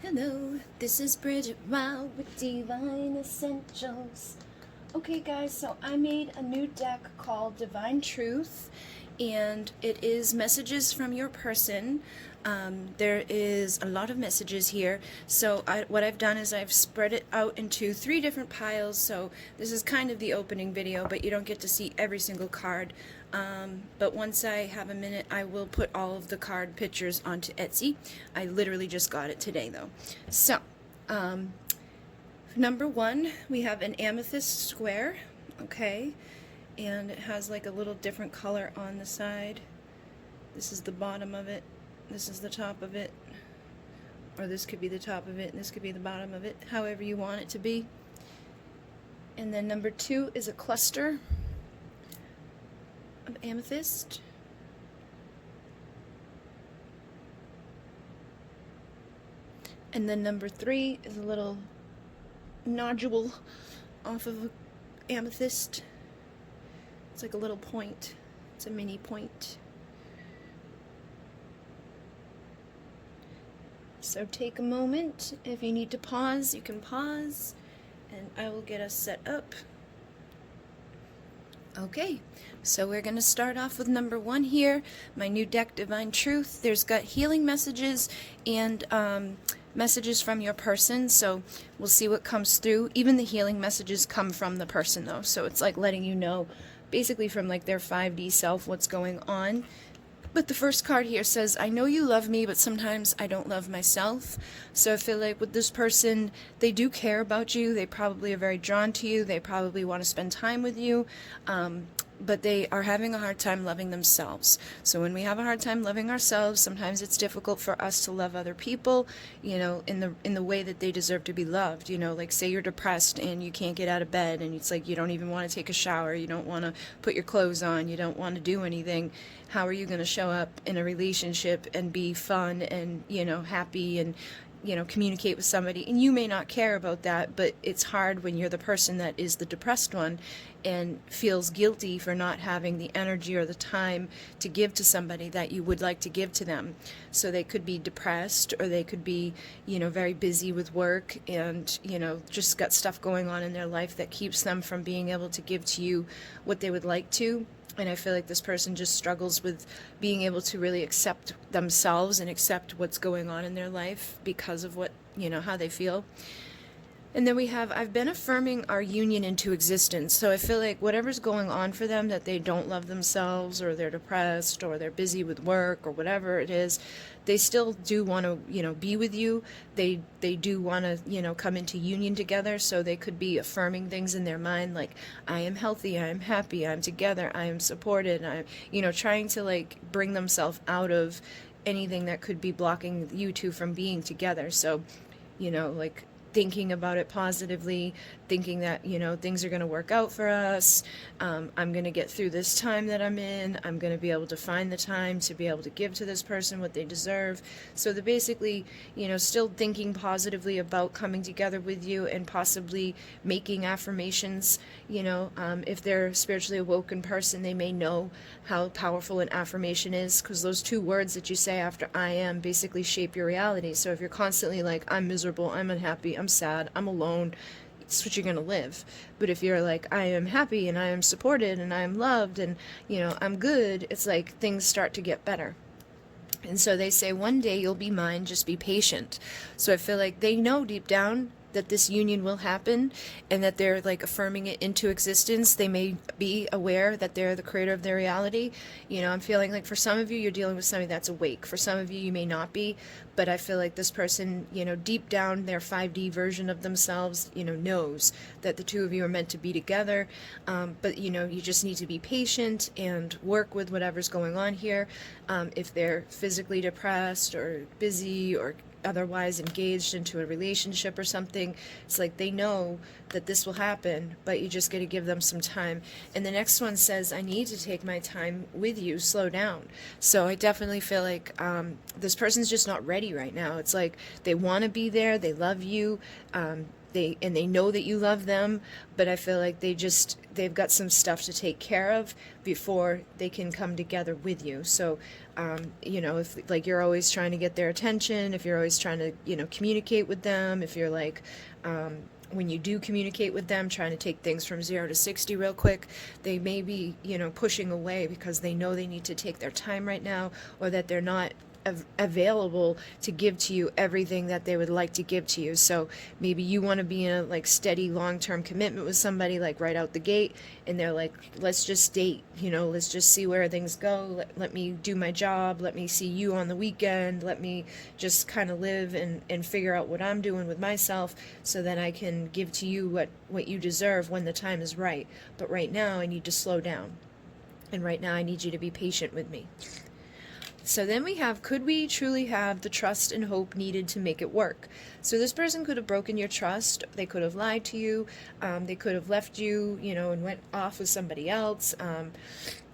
Hello, this is Bridget Wow with Divine Essentials. Okay, guys, so I made a new deck called Divine Truth, and it is messages from your person. There is a lot of messages here, so what I've done is I've spread it out into 3 different piles, so this is kind of the opening video, but you don't get to see every single card. But once I have a minute, I will put all of the card pictures onto Etsy. I literally just got it today, though. So, number 1, we have an amethyst square, okay, and it has like a little different color on the side. This is the bottom of it, this is the top of it, or this could be the top of it, and this could be the bottom of it, however you want it to be. And then number 2 is a cluster of amethyst. And then number 3 is a little nodule off of amethyst. It's like a little point. It's a mini point. So take a moment. If you need to pause, you can pause, and I will get us set up. Okay, so we're going to start off with number 1 here, my new deck, Divine Truth. There's got healing messages and messages from your person, so we'll see what comes through. Even the healing messages come from the person, though, so it's like letting you know, basically from like their 5D self, what's going on. But the first card here says, I know you love me, but sometimes I don't love myself. So I feel like with this person, they do care about you. They probably are very drawn to you. They probably want to spend time with you. But they are having a hard time loving themselves. So when we have a hard time loving ourselves, sometimes it's difficult for us to love other people, you know, in the way that they deserve to be loved. You know, like say you're depressed and you can't get out of bed, and it's like you don't even want to take a shower, you don't want to put your clothes on, you don't want to do anything. How are you going to show up in a relationship and be fun and, you know, happy and, you know, communicate with somebody? And you may not care about that, but it's hard when you're the person that is the depressed one and feels guilty for not having the energy or the time to give to somebody that you would like to give to them. So they could be depressed, or they could be, you know, very busy with work and, you know, just got stuff going on in their life that keeps them from being able to give to you what they would like to. And I feel like this person just struggles with being able to really accept themselves and accept what's going on in their life because of what, you know, how they feel. And then we have, I've been affirming our union into existence. So I feel like whatever's going on for them, that they don't love themselves, or they're depressed, or they're busy with work, or whatever it is, they still do want to, you know, be with you. They do want to, you know, come into union together. So they could be affirming things in their mind like, I am healthy, I am happy, I'm together, I am supported. I'm, you know, trying to like bring themselves out of anything that could be blocking you two from being together. So, you know, like thinking about it positively, thinking that, you know, things are going to work out for us. I'm going to get through this time that I'm in. I'm going to be able to find the time to be able to give to this person what they deserve. So they're basically, you know, still thinking positively about coming together with you and possibly making affirmations. You know, if they're a spiritually awoken person, they may know how powerful an affirmation is, because those 2 words that you say after I am basically shape your reality. So if you're constantly like, I'm miserable, I'm unhappy, I'm sad, I'm alone, it's what you're going to live. But if you're like, I am happy and I am supported and I am loved and, you know, I'm good, it's like things start to get better. And so they say, one day you'll be mine, just be patient. So I feel like they know deep down that this union will happen, and that they're like affirming it into existence. They may be aware that they're the creator of their reality. You know, I'm feeling like for some of you, you're dealing with somebody that's awake. For some of you, you may not be, but I feel like this person, you know, deep down, their 5D version of themselves, you know, knows that the 2 of you are meant to be together. But, you know, you just need to be patient and work with whatever's going on here. If they're physically depressed or busy or otherwise engaged into a relationship or something, it's like they know that this will happen, but you just got to give them some time. And the next one says, I need to take my time with you, slow down. So I definitely feel like this person's just not ready right now. It's like they want to be there, they love you, they know that you love them, but I feel like they've got some stuff to take care of before they can come together with you. So if like you're always trying to get their attention, if you're always trying to communicate with them, if you're like when you do communicate with them, trying to take things from 0 to 60 real quick, they may be pushing away because they know they need to take their time right now, or that they're not available to give to you everything that they would like to give to you. So maybe you want to be in a like steady long-term commitment with somebody like right out the gate, and they're like, let's just date, let's just see where things go, let me do my job, let me see you on the weekend, let me just kind of live and figure out what I'm doing with myself so that I can give to you what you deserve when the time is right. But right now I need to slow down, and right now I need you to be patient with me. So then we have, could we truly have the trust and hope needed to make it work? So this person could have broken your trust. They could have lied to you. They could have left you, and went off with somebody else.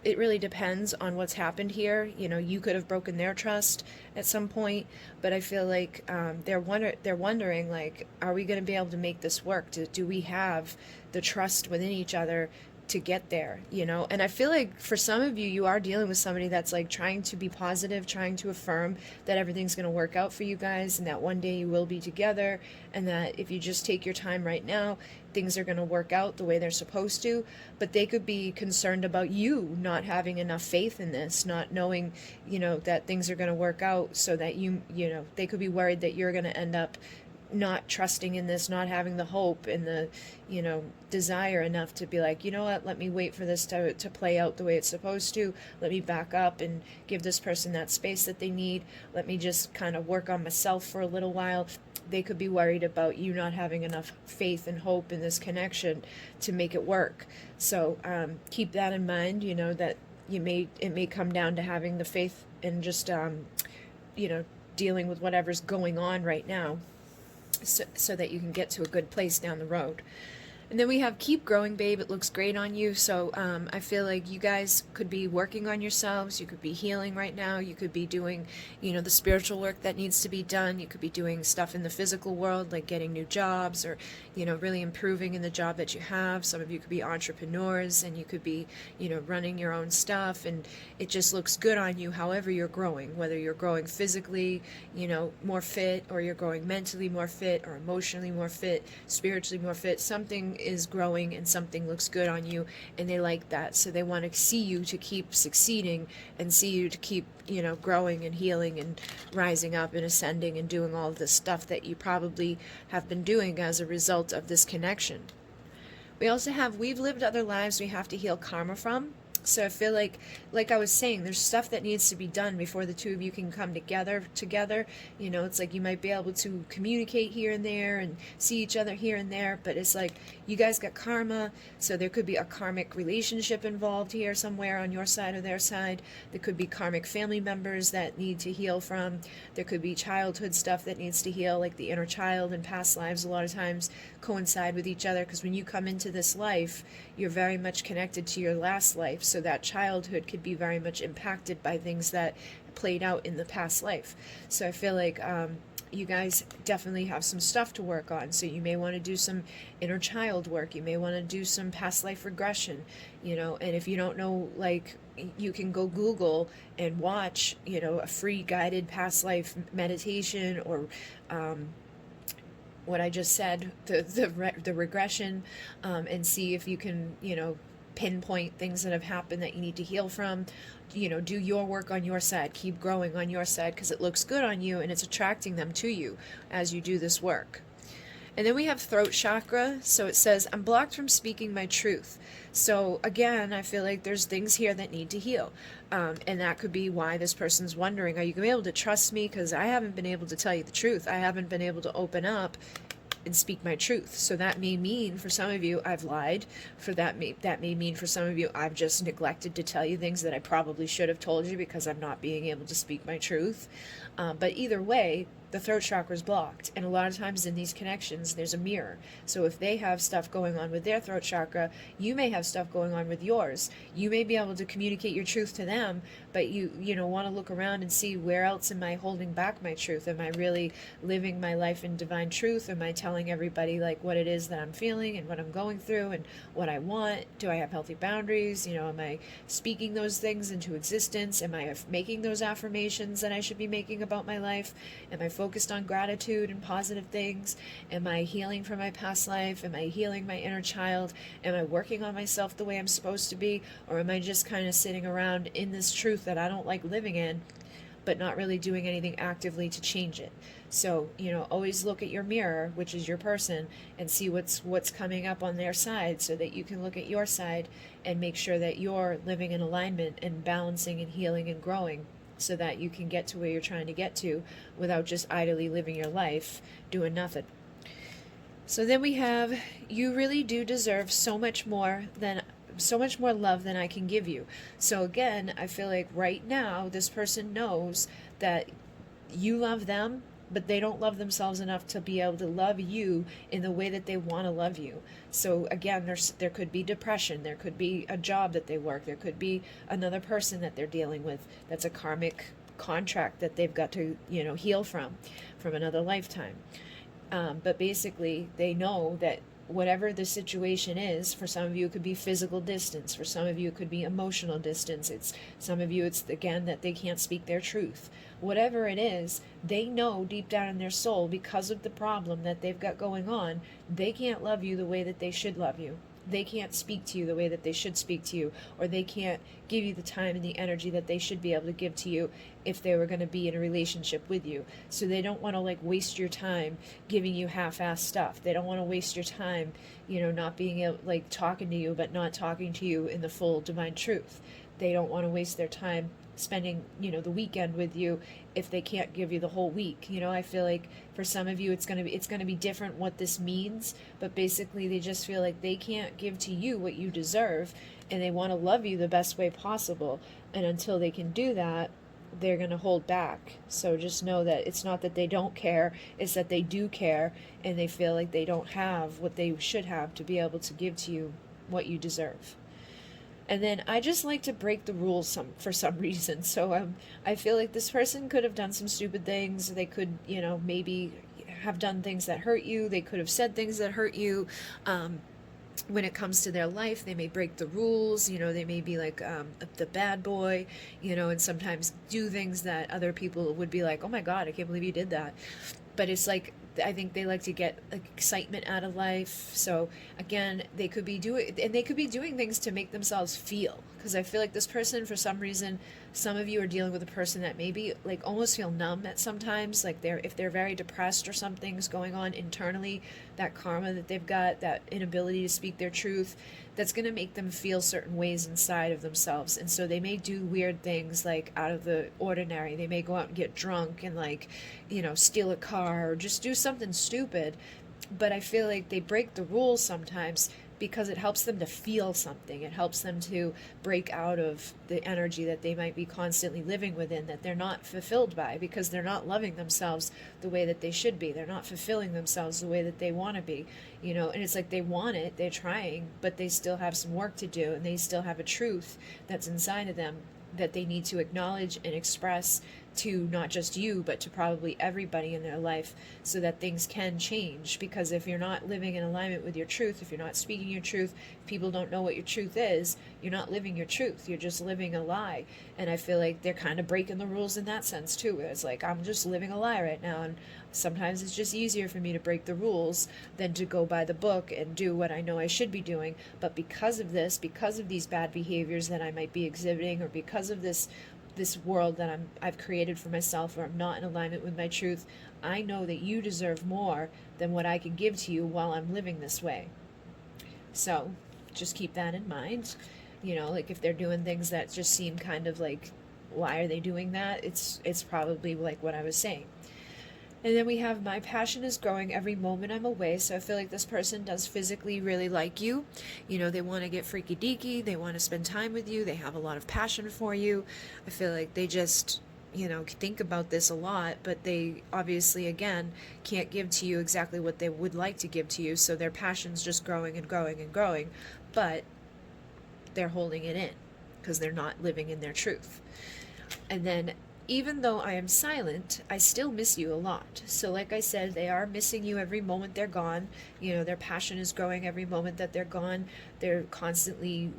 It really depends on what's happened here. You could have broken their trust at some point, but I feel like they're wondering, like, are we going to be able to make this work? Do we have the trust within each other to get there, and I feel like for some of you, you are dealing with somebody that's like trying to be positive, trying to affirm that everything's going to work out for you guys, and that one day you will be together, and that if you just take your time right now, things are going to work out the way they're supposed to. But they could be concerned about you not having enough faith in this, not knowing, that things are going to work out, so that they could be worried that you're going to end up not trusting in this, not having the hope and the desire enough to be like, what, let me wait for this to play out the way it's supposed to, let me back up and give this person that space that they need, let me just kind of work on myself for a little while. They could be worried about you not having enough faith and hope in this connection to make it work. So keep that in mind, that it may come down to having the faith and just dealing with whatever's going on right now, so that you can get to a good place down the road. And then we have keep growing, babe. It looks great on you. So I feel like you guys could be working on yourselves. You could be healing right now. You could be doing, the spiritual work that needs to be done. You could be doing stuff in the physical world, like getting new jobs, or, really improving in the job that you have. Some of you could be entrepreneurs, and you could be, running your own stuff. And it just looks good on you however you're growing, whether you're growing physically, more fit, or you're growing mentally more fit, or emotionally more fit, spiritually more fit. Something is growing and something looks good on you, and they like that, so they want to see you to keep succeeding and see you to keep growing and healing and rising up and ascending and doing all of this stuff that you probably have been doing as a result of this connection. We also have, we've lived other lives we have to heal karma from. So I feel like I was saying, there's stuff that needs to be done before the two of you can come together. It's like you might be able to communicate here and there and see each other here and there, but it's like you guys got karma, so there could be a karmic relationship involved here somewhere on your side or their side. There could be karmic family members that need to heal from. There could be childhood stuff that needs to heal, like the inner child and past lives a lot of times coincide with each other, because when you come into this life, you're very much connected to your last life, so that childhood could be very much impacted by things that played out in the past life. So I feel like you guys definitely have some stuff to work on. So you may want to do some inner child work. You may want to do some past life regression, and if you don't know, like, you can go Google and watch, a free guided past life meditation, or what I just said, the regression, and see if you can, pinpoint things that have happened that you need to heal from. Do your work on your side, keep growing on your side, because it looks good on you and it's attracting them to you as you do this work. And then we have throat chakra. So it says, I'm blocked from speaking my truth. So again, I feel like there's things here that need to heal. And that could be why this person's wondering, are you going to be able to trust me? Because I haven't been able to tell you the truth. I haven't been able to open up and speak my truth. So that may mean for some of you I've lied. That may mean for some of you I've just neglected to tell you things that I probably should have told you because I'm not being able to speak my truth. But either way, the throat chakra is blocked. And a lot of times in these connections, there's a mirror. So if they have stuff going on with their throat chakra, you may have stuff going on with yours. You may be able to communicate your truth to them, but you want to look around and see, where else am I holding back my truth? Am I really living my life in divine truth? Am I telling everybody like what it is that I'm feeling and what I'm going through and what I want? Do I have healthy boundaries? Am I speaking those things into existence? Am I making those affirmations that I should be making about my life? Am I focused on gratitude and positive things? Am I healing from my past life? Am I healing my inner child? Am I working on myself the way I'm supposed to be? Or am I just kind of sitting around in this truth that I don't like living in, but not really doing anything actively to change it? So, always look at your mirror, which is your person, and see what's coming up on their side, so that you can look at your side and make sure that you're living in alignment and balancing and healing and growing, so that you can get to where you're trying to get to without just idly living your life doing nothing. So then we have, you really do deserve so much more love than I can give you. So again, I feel like right now this person knows that you love them, but they don't love themselves enough to be able to love you in the way that they want to love you. So again, there could be depression, there could be a job that they work, there could be another person that they're dealing with that's a karmic contract that they've got to heal from another lifetime. But basically they know that whatever the situation is, for some of you it could be physical distance, for some of you it could be emotional distance, some of you it's again that they can't speak their truth. Whatever it is, they know deep down in their soul, because of the problem that they've got going on, they can't love you the way that they should love you. They can't speak to you the way that they should speak to you, or they can't give you the time and the energy that they should be able to give to you if they were going to be in a relationship with you. So they don't want to waste your time giving you half-assed stuff. They don't want to waste your time, not being able, talking to you, but not talking to you in the full divine truth. They don't want to waste their time spending, the weekend with you if they can't give you the whole week. I feel like for some of you it's going to be different what this means, but basically they just feel like they can't give to you what you deserve, and they want to love you the best way possible. And until they can do that, they're going to hold back. So just know that it's not that they don't care, it's that they do care, and they feel like they don't have what they should have to be able to give to you what you deserve. And then I just like to break the rules for some reason. So I feel like this person could have done some stupid things. They could, maybe have done things that hurt you. They could have said things that hurt you. When it comes to their life, they may break the rules. They may be like the bad boy, and sometimes do things that other people would be like, oh my God, I can't believe you did that. But it's like, I think they like to get excitement out of life. So again, they could be doing things to make themselves feel. Because I feel like this person, for some reason, some of you are dealing with a person that maybe almost feel numb at sometimes. If they're very depressed or something's going on internally, that karma that they've got, that inability to speak their truth, that's going to make them feel certain ways inside of themselves. And so they may do weird things out of the ordinary. They may go out and get drunk and steal a car or just do something stupid. But I feel like they break the rules sometimes because it helps them to feel something. It helps them to break out of the energy that they might be constantly living within, that they're not fulfilled by, because they're not loving themselves the way that they should be. They're not fulfilling themselves the way that they want to be, and it's like they want it, they're trying, but they still have some work to do, and they still have a truth that's inside of them that they need to acknowledge and express to not just you, but to probably everybody in their life, so that things can change. Because if you're not living in alignment with your truth, if you're not speaking your truth, if people don't know what your truth is, you're not living your truth, you're just living a lie. And I feel like they're kind of breaking the rules in that sense too. It's like, I'm just living a lie right now, and sometimes it's just easier for me to break the rules than to go by the book and do what I know I should be doing. But because of this, because of these bad behaviors that I might be exhibiting, or because of this world that I've created for myself, or I'm not in alignment with my truth, I know that you deserve more than what I can give to you while I'm living this way. So just keep that in mind. If they're doing things that just seem kind of like, why are they doing that? It's probably like what I was saying. And then we have, my passion is growing every moment I'm away. So I feel like this person does physically really like you. They want to get freaky deaky. They want to spend time with you. They have a lot of passion for you. I feel like they just think about this a lot, but they obviously, again, can't give to you exactly what they would like to give to you, so their passion's just growing and growing and growing, but they're holding it in because they're not living in their truth. And then, even though I am silent, I still miss you a lot. So like I said, they are missing you every moment they're gone. Their passion is growing every moment that they're gone. They're constantly,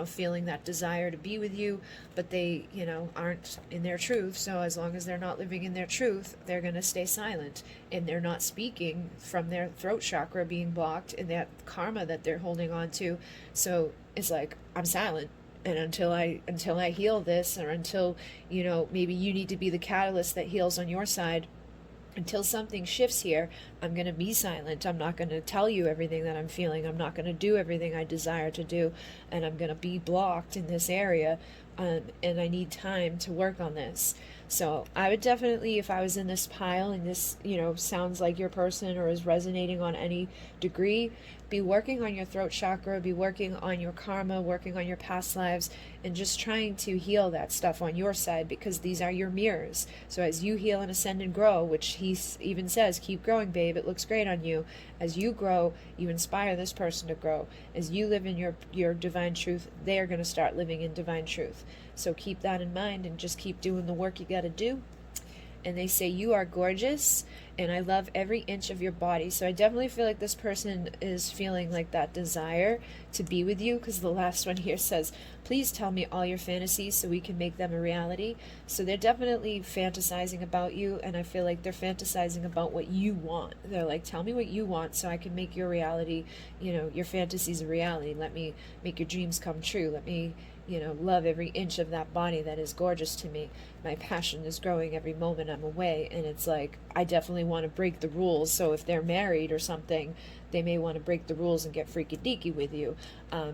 feeling that desire to be with you, but they, aren't in their truth. So as long as they're not living in their truth, they're going to stay silent, and they're not speaking from their throat chakra being blocked and that karma that they're holding on to. So it's like, I'm silent. And until I heal this, or until, maybe you need to be the catalyst that heals on your side, until something shifts here, I'm going to be silent. I'm not going to tell you everything that I'm feeling. I'm not going to do everything I desire to do. And I'm going to be blocked in this area. And I need time to work on this. So I would definitely, if I was in this pile and this, sounds like your person or is resonating on any degree, be working on your throat chakra, be working on your karma, working on your past lives, and just trying to heal that stuff on your side, because these are your mirrors. So as you heal and ascend and grow, which he even says, keep growing, babe, it looks great on you. As you grow, you inspire this person to grow. As you live in your divine truth, they are going to start living in divine truth. So keep that in mind and just keep doing the work you got to do. And they say, you are gorgeous, and I love every inch of your body. So I definitely feel like this person is feeling like that desire to be with you, because the last one here says, please tell me all your fantasies so we can make them a reality. So they're definitely fantasizing about you, and I feel like they're fantasizing about what you want. They're like, tell me what you want so I can make your reality, your fantasies a reality. Let me make your dreams come true. Let me love every inch of that body that is gorgeous to me. My passion is growing every moment I'm away. And it's like, I definitely want to break the rules. So if they're married or something, they may want to break the rules and get freaky deaky with you.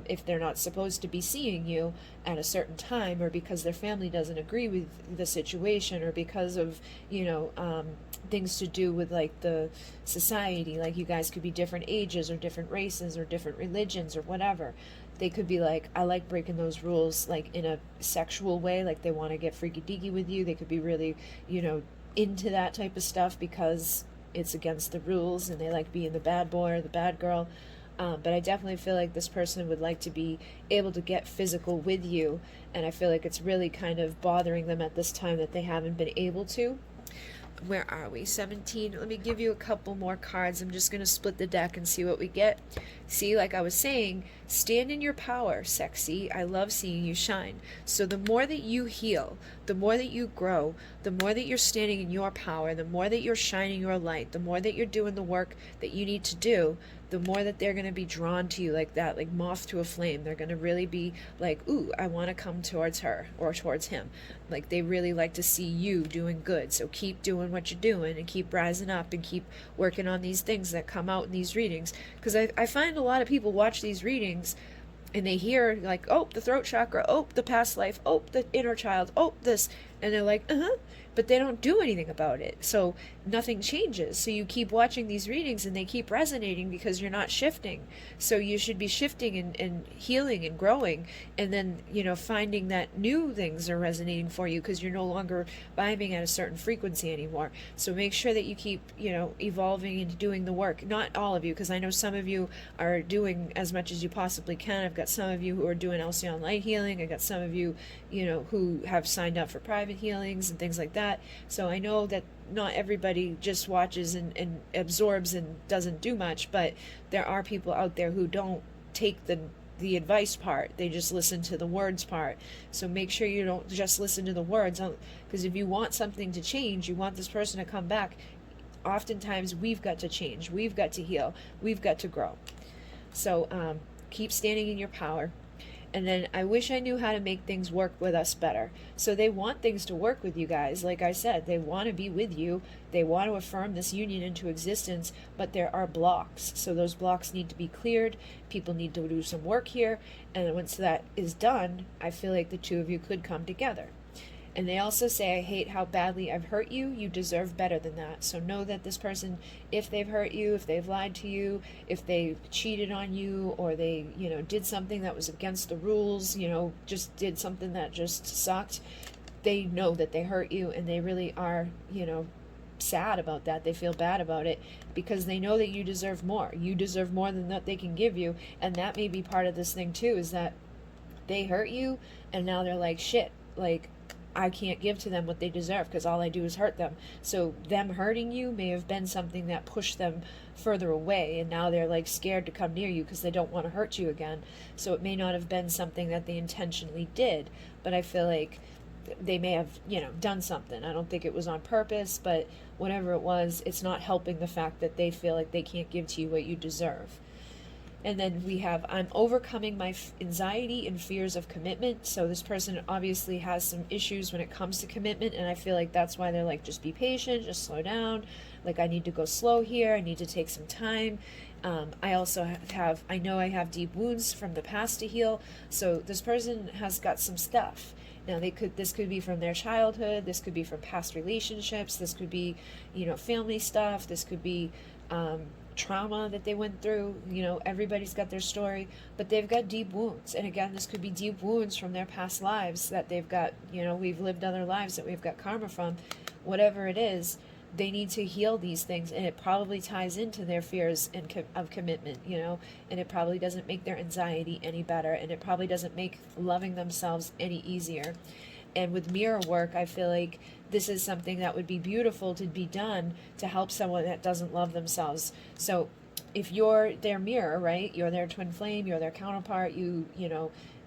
If they're not supposed to be seeing you at a certain time, or because their family doesn't agree with the situation, or because of, things to do with like the society, like you guys could be different ages or different races or different religions or whatever. They could be like, I like breaking those rules, like in a sexual way, like they want to get freaky deaky with you. They could be really, into that type of stuff because it's against the rules, and they like being the bad boy or the bad girl. But I definitely feel like this person would like to be able to get physical with you, and I feel like it's really kind of bothering them at this time that they haven't been able to. Where are we? 17. Let me give you a couple more cards. I'm just going to split the deck and see what we get. See, like I was saying, stand in your power, sexy. I love seeing you shine. So the more that you heal, the more that you grow, the more that you're standing in your power, the more that you're shining your light, the more that you're doing the work that you need to do, the more that they're going to be drawn to you like that, like moth to a flame. They're going to really be like, ooh, I want to come towards her or towards him. Like they really like to see you doing good. So keep doing what you're doing and keep rising up and keep working on these things that come out in these readings. Because I find a lot of people watch these readings and they hear like, oh, the throat chakra, oh, the past life, oh, the inner child, oh, this. And they're like, but they don't do anything about it. So nothing changes. So you keep watching these readings and they keep resonating because you're not shifting. So you should be shifting and healing and growing, and then, finding that new things are resonating for you because you're no longer vibing at a certain frequency anymore. So make sure that you keep, evolving and doing the work. Not all of you, because I know some of you are doing as much as you possibly can. I've got some of you who are doing Alcyon light healing. I got some of you, who have signed up for private healings and things like that. So I know that not everybody just watches and absorbs and doesn't do much, but there are people out there who don't take the advice part. They just listen to the words part. So make sure you don't just listen to the words, because if you want something to change, you want this person to come back, oftentimes we've got to change, we've got to heal, we've got to grow. So keep standing in your power. And then I wish I knew how to make things work with us better. So they want things to work with you guys. Like I said, they want to be with you. They want to affirm this union into existence, but there are blocks. So those blocks need to be cleared. People need to do some work here. And once that is done, I feel like the two of you could come together. And they also say, I hate how badly I've hurt you. You deserve better than that. So know that this person, if they've hurt you, if they've lied to you, if they cheated on you, or they, did something that was against the rules, just did something that just sucked, they know that they hurt you, and they really are, sad about that. They feel bad about it because they know that you deserve more. You deserve more than that they can give you. And that may be part of this thing too, is that they hurt you and now they're like, shit, like I can't give to them what they deserve because all I do is hurt them. So them hurting you may have been something that pushed them further away, and now they're like scared to come near you because they don't want to hurt you again. So it may not have been something that they intentionally did, but I feel like they may have, done something. I don't think it was on purpose, but whatever it was, it's not helping the fact that they feel like they can't give to you what you deserve. And then we have, I'm overcoming my anxiety and fears of commitment. So this person obviously has some issues when it comes to commitment, and I feel like that's why they're like, just be patient, just slow down. Like, I need to go slow here. I need to take some time. I also I know I have deep wounds from the past to heal. So this person has got some stuff. Now this could be from their childhood. This could be from past relationships. This could be, family stuff. This could be, trauma that they went through. Everybody's got their story, but they've got deep wounds. And again, this could be deep wounds from their past lives that they've got, we've lived other lives that we've got karma from. Whatever it is, they need to heal these things, and it probably ties into their fears of commitment, and it probably doesn't make their anxiety any better, and it probably doesn't make loving themselves any easier. And with mirror work, I feel like this is something that would be beautiful to be done to help someone that doesn't love themselves. So if you're their mirror, right, you're their twin flame, you're their counterpart, you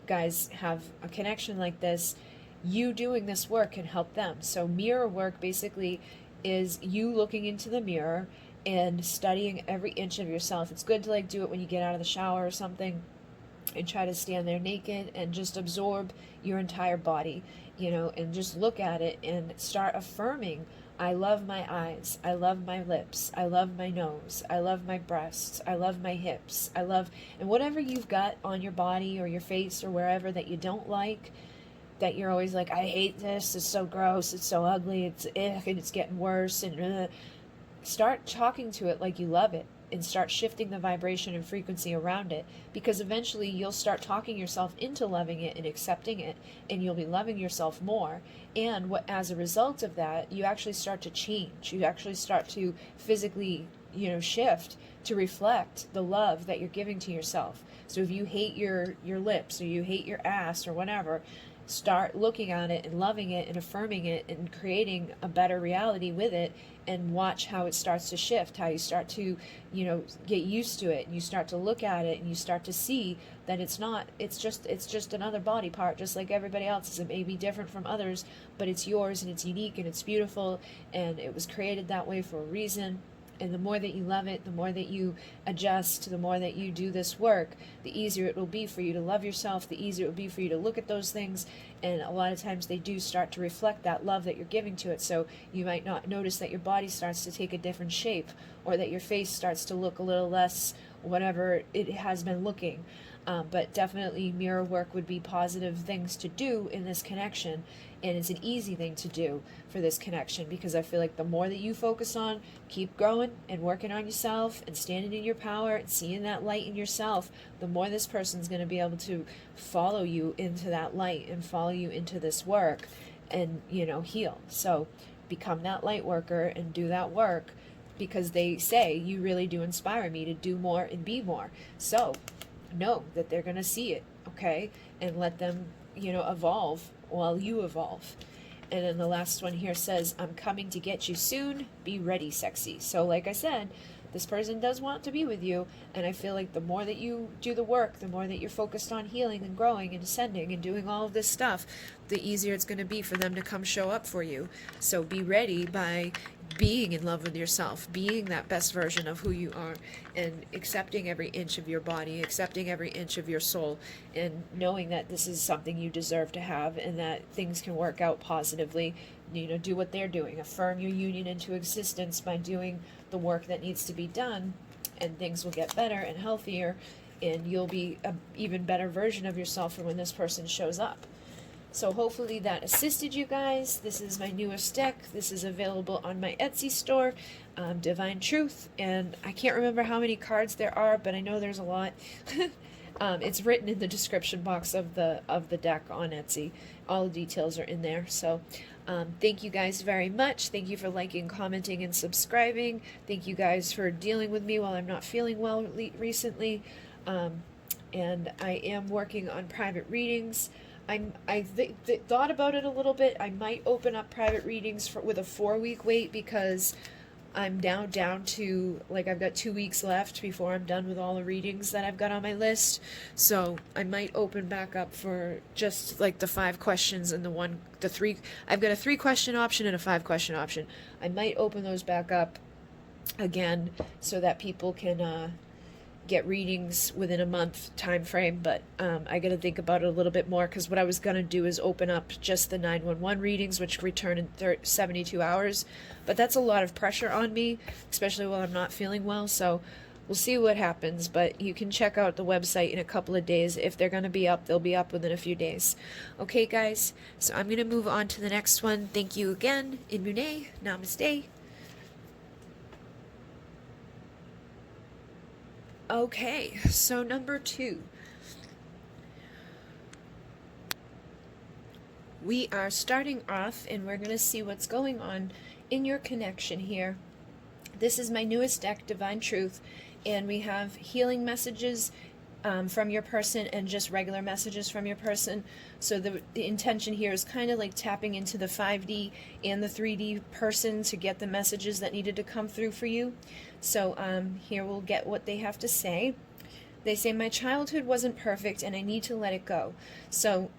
guys have a connection like this, you doing this work can help them. So mirror work basically is you looking into the mirror and studying every inch of yourself. It's good to like do it when you get out of the shower or something, and try to stand there naked and just absorb your entire body, and just look at it and start affirming, I love my eyes, I love my lips, I love my nose, I love my breasts, I love my hips, and whatever you've got on your body or your face or wherever that you don't like, that you're always like, I hate this, it's so gross, it's so ugly, it's and it's getting worse, and start talking to it like you love it, and start shifting the vibration and frequency around it, because eventually you'll start talking yourself into loving it and accepting it, and you'll be loving yourself more. And as a result of that, you actually start to change. You actually start to physically, shift to reflect the love that you're giving to yourself. So if you hate your lips, or you hate your ass, or whatever, start looking at it and loving it and affirming it and creating a better reality with it, and watch how it starts to shift, how you start to, get used to it, and you start to look at it and you start to see that it's just another body part, just like everybody else's. It may be different from others, but it's yours, and it's unique, and it's beautiful, and it was created that way for a reason. And the more that you love it, the more that you adjust, the more that you do this work, the easier it will be for you to love yourself, the easier it will be for you to look at those things. And a lot of times they do start to reflect that love that you're giving to it. So you might not notice that your body starts to take a different shape, or that your face starts to look a little less whatever it has been looking. But definitely mirror work would be positive things to do in this connection. And it's an easy thing to do for this connection, because I feel like the more that you focus on, keep growing and working on yourself and standing in your power and seeing that light in yourself, the more this person's going to be able to follow you into that light and follow you into this work and, heal. So become that light worker and do that work, because they say you really do inspire me to do more and be more. So know that they're going to see it, okay? And let them, evolve while you evolve. And then the last one here says, I'm coming to get you soon. Be ready, sexy. So like I said, this person does want to be with you, and I feel like the more that you do the work, the more that you're focused on healing and growing and ascending and doing all of this stuff, the easier it's going to be for them to come show up for you. So be ready by being in love with yourself, being that best version of who you are, and accepting every inch of your body, accepting every inch of your soul, and knowing that this is something you deserve to have, and that things can work out positively. Do what they're doing. Affirm your union into existence by doing the work that needs to be done, and things will get better and healthier, and you'll be an even better version of yourself for when this person shows up. So hopefully that assisted you guys. This is my newest deck. This is available on my Etsy store, Divine Truth, and I can't remember how many cards there are, but I know there's a lot. It's written in the description box of the deck on Etsy. All the details are in there. So thank you guys very much. Thank you for liking, commenting, and subscribing. Thank you guys for dealing with me while I'm not feeling well recently. And I am working on private readings. I thought about it a little bit. I might open up private readings with a 4-week wait, because I'm down to, like, I've got 2 weeks left before I'm done with all the readings that I've got on my list. So I might open back up for just like the 5 questions and the 3. I've got a 3-question option and a 5-question option. I might open those back up again so that people can get readings within a month time frame, but I got to think about it a little bit more, because what I was going to do is open up just the 911 readings, which return in 72 hours, but that's a lot of pressure on me, especially while I'm not feeling well. So we'll see what happens, but you can check out the website in a couple of days. If they're going to be up, they'll be up within a few days. Okay, guys, so I'm going to move on to the next one. Thank you again. Inmune, namaste. Okay, so number 2. We are starting off, and we're going to see what's going on in your connection here. This is my newest deck, Divine Truth, and we have healing messages from your person and just regular messages from your person. So the intention here is kind of like tapping into the 5D and the 3D person to get the messages that needed to come through for you. So here we'll get what they have to say. They say, my childhood wasn't perfect and I need to let it go. So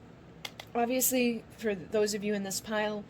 obviously, for those of you in this pile,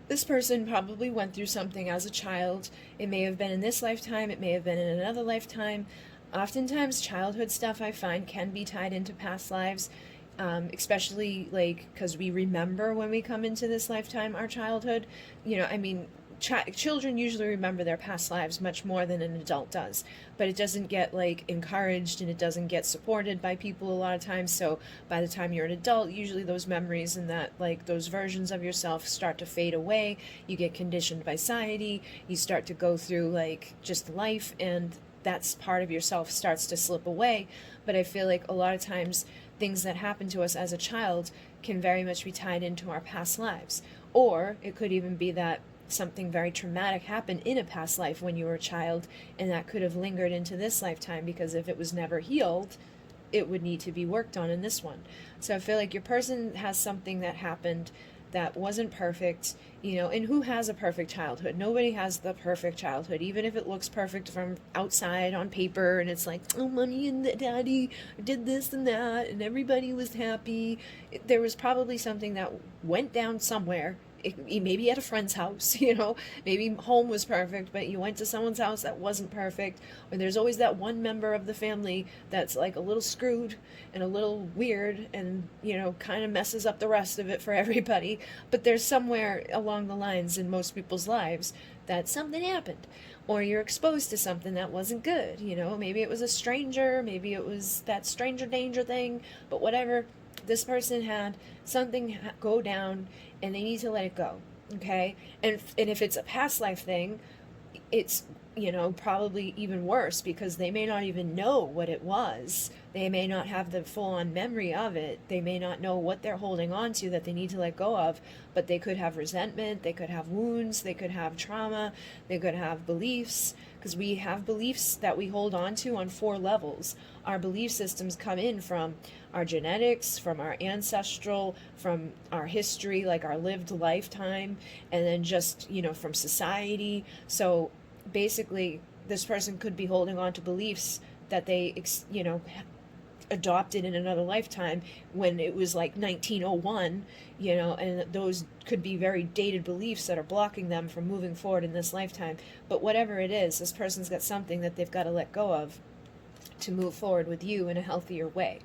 this person probably went through something as a child. It may have been in this lifetime, it may have been in another lifetime. Oftentimes childhood stuff, I find, can be tied into past lives, especially like because we remember when we come into this lifetime our childhood. You know, I mean, children usually remember their past lives much more than an adult does, but it doesn't get like encouraged and it doesn't get supported by people a lot of times. So by the time you're an adult, usually those memories and that, like, those versions of yourself start to fade away. You get conditioned by society, you start to go through like just life, and that's part of yourself starts to slip away. But I feel like a lot of times things that happen to us as a child can very much be tied into our past lives. Or it could even be that something very traumatic happened in a past life when you were a child, and that could have lingered into this lifetime, because if it was never healed, it would need to be worked on in this one. So I feel like your person has something that happened that wasn't perfect, you know, and who has a perfect childhood? Nobody has the perfect childhood, even if it looks perfect from outside on paper, and it's like, oh, mommy and daddy did this and that, and everybody was happy. There was probably something that went down somewhere. Maybe at a friend's house, you know, maybe home was perfect, but you went to someone's house that wasn't perfect. Or there's always that one member of the family that's like a little screwed and a little weird and, you know, kind of messes up the rest of it for everybody. But there's somewhere along the lines in most people's lives that something happened, or you're exposed to something that wasn't good, you know, maybe it was a stranger, maybe it was that stranger danger thing, but whatever. This person had something go down and they need to let it go, okay? And if it's a past life thing, it's, you know, probably even worse, because they may not even know what it was. They may not have the full-on memory of it. They may not know what they're holding on to that they need to let go of, but they could have resentment, they could have wounds, they could have trauma, they could have beliefs, because we have beliefs that we hold on to on 4 levels. Our belief systems come in from our genetics, from our ancestral, from our history, like our lived lifetime, and then just, you know, from society. So basically, this person could be holding on to beliefs that they, you know, adopted in another lifetime when it was like 1901, you know, and those could be very dated beliefs that are blocking them from moving forward in this lifetime. But whatever it is, this person's got something that they've got to let go of to move forward with you in a healthier way.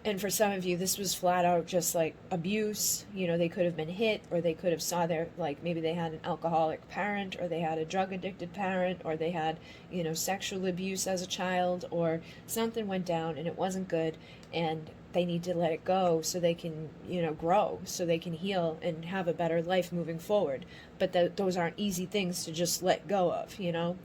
And for some of you, this was flat out just like abuse. You know, they could have been hit, or they could have saw their, like, maybe they had an alcoholic parent, or they had a drug addicted parent, or they had, you know, sexual abuse as a child, or something went down and it wasn't good, and they need to let it go so they can, you know, grow, so they can heal and have a better life moving forward. But those aren't easy things to just let go of, you know.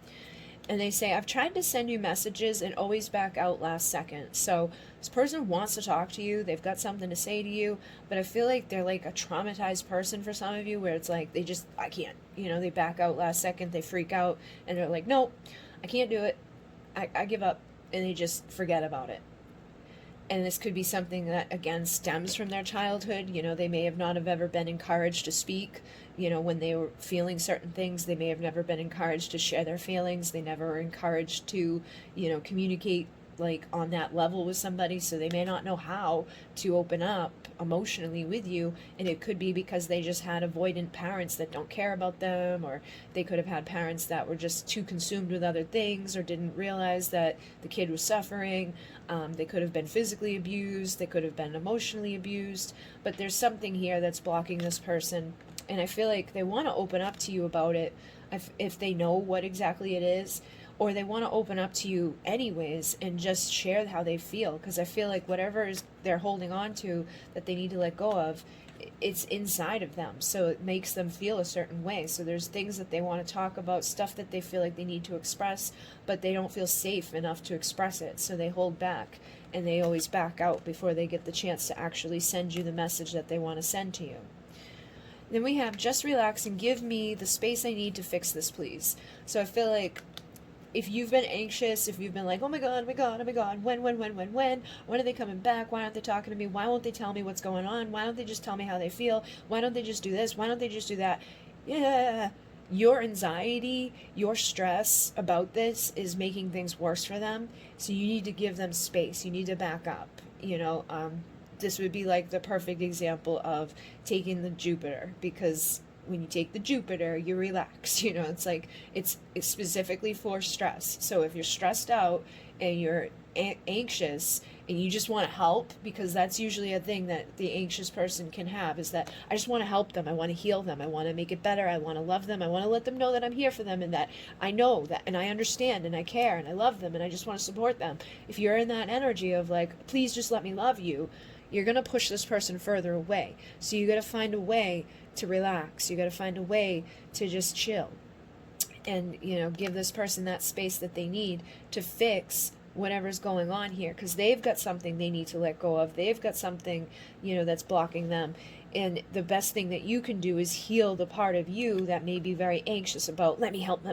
And they say, I've tried to send you messages and always back out last second. So this person wants to talk to you. They've got something to say to you, but I feel like they're like a traumatized person for some of you, where it's like, I can't, they back out last second, they freak out, and they're like, nope, I can't do it. I give up, and they just forget about it. And this could be something that, again, stems from their childhood. They may have not have ever been encouraged to speak. When they were feeling certain things, they may have never been encouraged to share their feelings. They never were encouraged to, communicate like on that level with somebody, so they may not know how to open up emotionally with you. And it could be because they just had avoidant parents that don't care about them, or they could have had parents that were just too consumed with other things or didn't realize that the kid was suffering. They could have been physically abused, they could have been emotionally abused, but there's something here that's blocking this person. And I feel like they want to open up to you about it if they know what exactly it is, or they want to open up to you anyways and just share how they feel. Because I feel like whatever they're holding on to that they need to let go of, it's inside of them, so it makes them feel a certain way. So there's things that they want to talk about, stuff that they feel like they need to express, but they don't feel safe enough to express it, so they hold back, and they always back out before they get the chance to actually send you the message that they want to send to you. Then we have, just relax and give me the space I need to fix this, please. So I feel like if you've been anxious, if you've been like, oh my God, when are they coming back? Why aren't they talking to me? Why won't they tell me what's going on? Why don't they just tell me how they feel? Why don't they just do this? Why don't they just do that? Yeah, your anxiety, your stress about this is making things worse for them. So you need to give them space. You need to back up. This would be like the perfect example of taking the Jupiter, because when you take the Jupiter, you relax. It's like it's specifically for stress. So if you're stressed out and you're anxious and you just want to help, because that's usually a thing that the anxious person can have, is that I just want to help them, I want to heal them, I want to make it better, I want to love them, I want to let them know that I'm here for them, and that I know that, and I understand, and I care, and I love them, and I just want to support them. If you're in that energy of like, please just let me love you, you're going to push this person further away. So you got to find a way to relax. You got to find a way to just chill and, give this person that space that they need to fix whatever's going on here, because they've got something they need to let go of. They've got something, that's blocking them. And the best thing that you can do is heal the part of you that may be very anxious about, let me help,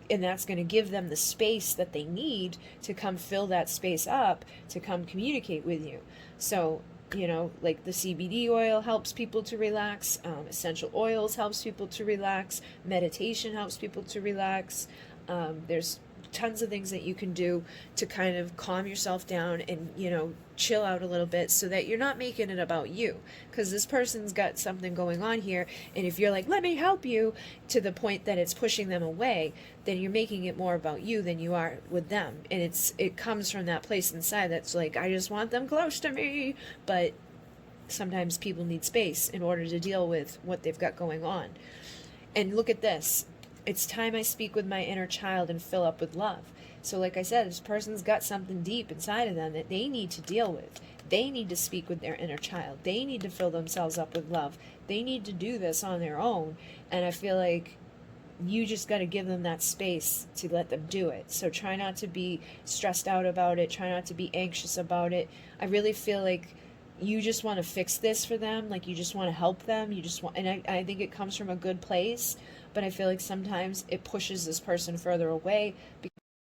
and that's going to give them the space that they need to come fill that space up, to come communicate with you. So, like the CBD oil helps people to relax, essential oils helps people to relax, meditation helps people to relax. There's tons of things that you can do to kind of calm yourself down and, chill out a little bit, so that you're not making it about you, because this person's got something going on here. And if you're like, let me help you, to the point that it's pushing them away, then you're making it more about you than you are with them. And it comes from that place inside that's like, I just want them close to me. But sometimes people need space in order to deal with what they've got going on. And look at this. It's time I speak with my inner child and fill up with love. So like I said, this person's got something deep inside of them that they need to deal with. They need to speak with their inner child. They need to fill themselves up with love. They need to do this on their own. And I feel like you just got to give them that space to let them do it. So try not to be stressed out about it. Try not to be anxious about it. I really feel like you just want to fix this for them. Like, you just want to help them. You just want, and I think it comes from a good place, but I feel like sometimes it pushes this person further away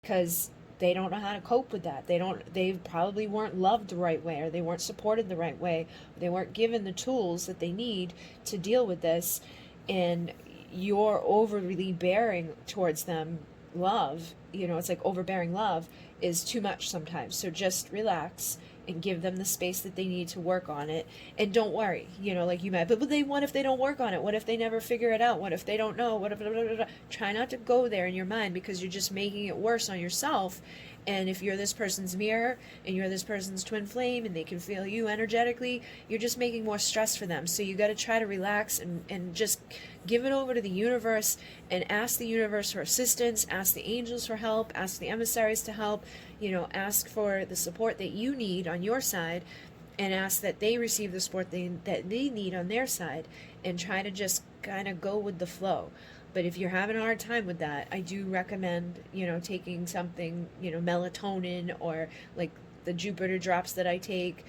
because they don't know how to cope with that. They probably weren't loved the right way, or they weren't supported the right way, or they weren't given the tools that they need to deal with this. And you're overly bearing towards them love. It's like overbearing love is too much sometimes. So just relax and give them the space that they need to work on it. And don't worry, like you might, but what if they don't work on it? What if they never figure it out? What if they don't know? What if, blah, blah, blah, blah. Try not to go there in your mind, because you're just making it worse on yourself. And if you're this person's mirror and you're this person's twin flame and they can feel you energetically, you're just making more stress for them. So you got to try to relax and just give it over to the universe and ask the universe for assistance, ask the angels for help, ask the emissaries to help, ask for the support that you need on your side, and ask that they receive the support that they need on their side, and try to just kind of go with the flow. But if you're having a hard time with that, I do recommend, taking something, melatonin, or like the Jupiter drops that I take,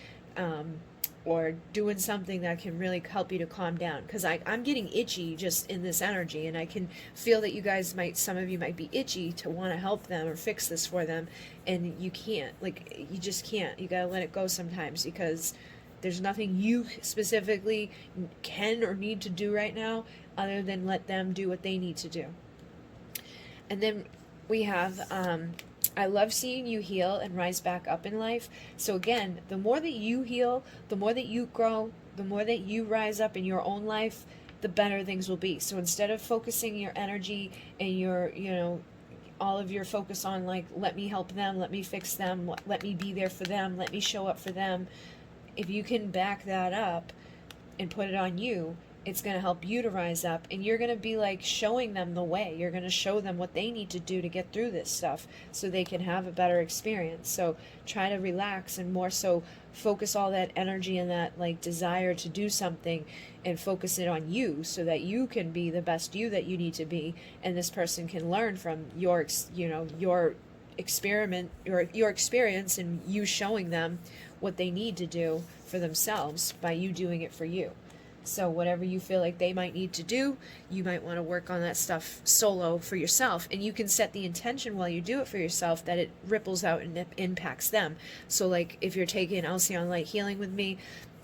or doing something that can really help you to calm down. Because I'm getting itchy just in this energy, and I can feel that some of you might be itchy to want to help them or fix this for them, and you can't. Like, you just can't. You gotta let it go sometimes, because there's nothing you specifically can or need to do right now other than let them do what they need to do. And then we have, I love seeing you heal and rise back up in life. So again, the more that you heal, the more that you grow, the more that you rise up in your own life, the better things will be. So instead of focusing your energy and your, all of your focus on like, let me help them, let me fix them, let me be there for them, let me show up for them, if you can back that up and put it on you, it's going to help you to rise up, and you're going to be like showing them the way. You're going to show them what they need to do to get through this stuff so they can have a better experience. So try to relax and more so focus all that energy and that like desire to do something and focus it on you so that you can be the best you that you need to be, and this person can learn from your experiment or your experience and you showing them what they need to do for themselves by you doing it for you. So whatever you feel like they might need to do, you might want to work on that stuff solo for yourself, and you can set the intention while you do it for yourself that it ripples out and it impacts them. So like if you're taking Alcyon Light Healing with me,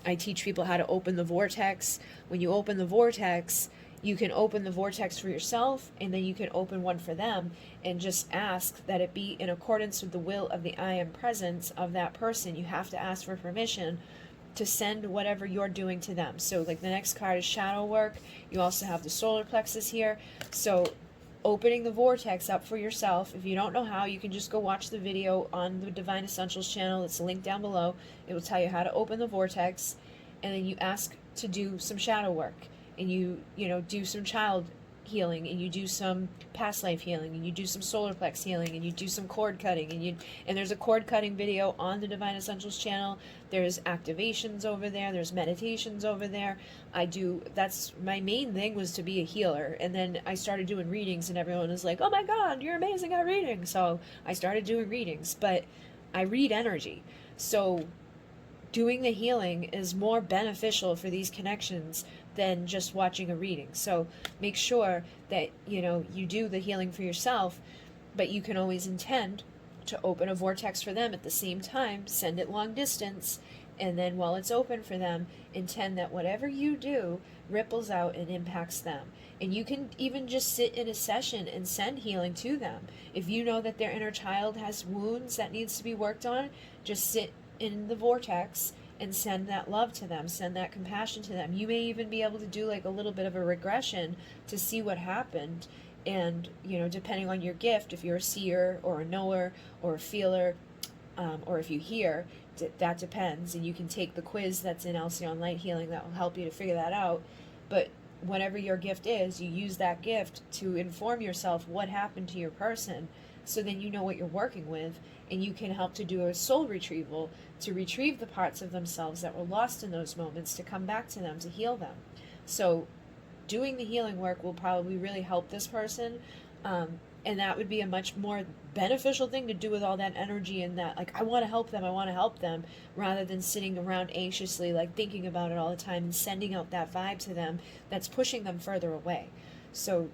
I teach people how to open the vortex. When you open the vortex, you can open the vortex for yourself, and then you can open one for them, and just ask that it be in accordance with the will of the I Am Presence of that person. You have to ask for permission to send whatever you're doing to them. So like the next card is shadow work. You also have the solar plexus here. So opening the vortex up for yourself. If you don't know how, you can just go watch the video on the Divine Essentials channel. It's linked down below. It will tell you how to open the vortex, and then you ask to do some shadow work, and you do some child healing, and you do some past life healing, and you do some solar plex healing, and you do some cord cutting, and there's a cord cutting video on the Divine Essentials channel. There's activations over there, there's meditations over there. That's my main thing, was to be a healer, and then I started doing readings, and everyone was like, oh my god, you're amazing at reading. So I started doing readings, but I read energy, so doing the healing is more beneficial for these connections than just watching a reading. So make sure that you do the healing for yourself, but you can always intend to open a vortex for them at the same time, send it long distance, and then while it's open for them, intend that whatever you do ripples out and impacts them. And you can even just sit in a session and send healing to them. If you know that their inner child has wounds that needs to be worked on, just sit in the vortex and send that love to them, send that compassion to them. You may even be able to do like a little bit of a regression to see what happened. And depending on your gift, if you're a seer or a knower or a feeler, or if you hear, that depends. And you can take the quiz that's in Alcyon Light Healing that will help you to figure that out. But whatever your gift is, you use that gift to inform yourself what happened to your person, so then you know what you're working with, and you can help to do a soul retrieval to retrieve the parts of themselves that were lost in those moments, to come back to them, to heal them. So doing the healing work will probably really help this person, and that would be a much more beneficial thing to do with all that energy and that, like, I want to help them, rather than sitting around anxiously, like, thinking about it all the time and sending out that vibe to them that's pushing them further away. So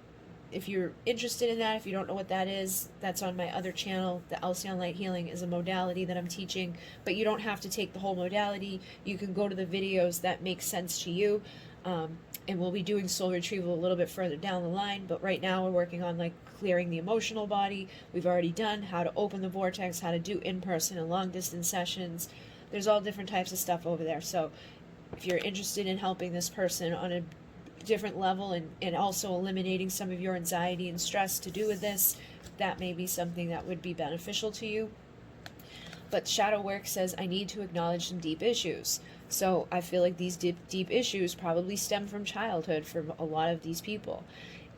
if you're interested in that, if you don't know what that is, that's on my other channel. The Alcyon Light Healing is a modality that I'm teaching, but you don't have to take the whole modality. You can go to the videos that make sense to you, and we'll be doing soul retrieval a little bit further down the line, but right now we're working on like clearing the emotional body. We've already done how to open the vortex, how to do in-person and long-distance sessions. There's all different types of stuff over there. So if you're interested in helping this person on a different level, and also eliminating some of your anxiety and stress to do with this, that may be something that would be beneficial to you. But shadow work says I need to acknowledge some deep issues. So I feel like these deep issues probably stem from childhood for a lot of these people.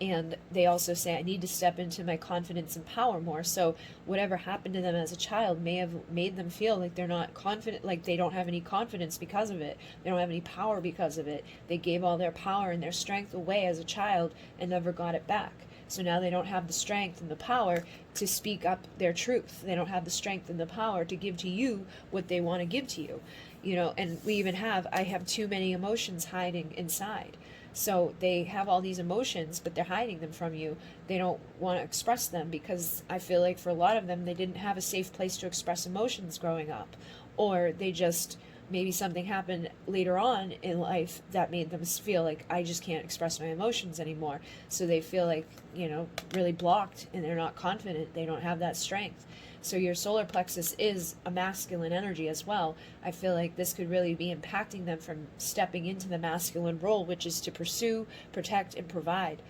And they also say, I need to step into my confidence and power more. So whatever happened to them as a child may have made them feel like they're not confident, like they don't have any confidence because of it. They don't have any power because of it. They gave all their power and their strength away as a child and never got it back. So now they don't have the strength and the power to speak up their truth. They don't have the strength and the power to give to you what they want to give to you. You know, and I have too many emotions hiding inside. So they have all these emotions, but they're hiding them from you. They don't want to express them because I feel like for a lot of them, they didn't have a safe place to express emotions growing up. Or they just, maybe something happened later on in life that made them feel like, I just can't express my emotions anymore. So they feel like, you know, really blocked and they're not confident. They don't have that strength. So your solar plexus is a masculine energy as well. I feel like this could really be impacting them from stepping into the masculine role, which is to pursue, protect, and provide.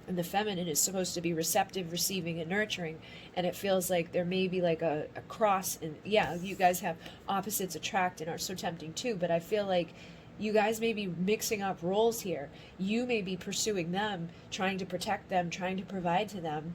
And the feminine is supposed to be receptive, receiving, and nurturing. And it feels like there may be like a cross. And yeah, you guys have opposites attract and are so tempting too. But I feel like you guys may be mixing up roles here. You may be pursuing them, trying to protect them, trying to provide to them.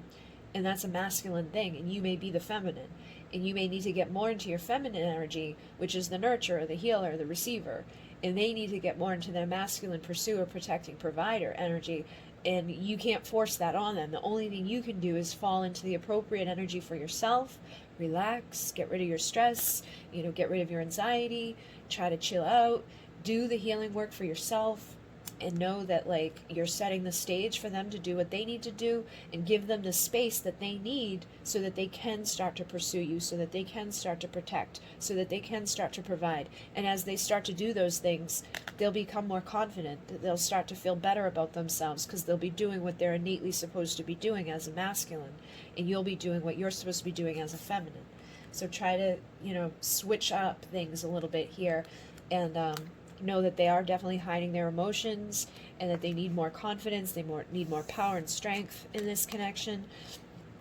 And that's a masculine thing, and you may be the feminine, and you may need to get more into your feminine energy, which is the nurturer, the healer, the receiver, and they need to get more into their masculine pursuer, protecting, provider energy, and you can't force that on them. The only thing you can do is fall into the appropriate energy for yourself, relax, get rid of your stress, you know, get rid of your anxiety, try to chill out, do the healing work for yourself, and know that like you're setting the stage for them to do what they need to do and give them the space that they need so that they can start to pursue you, so that they can start to protect, so that they can start to provide. And as they start to do those things, they'll become more confident. They'll start to feel better about themselves because they'll be doing what they're innately supposed to be doing as a masculine, and you'll be doing what you're supposed to be doing as a feminine. So try to, you know, switch up things a little bit here, and know that they are definitely hiding their emotions and that they need more confidence, they need more power and strength in this connection.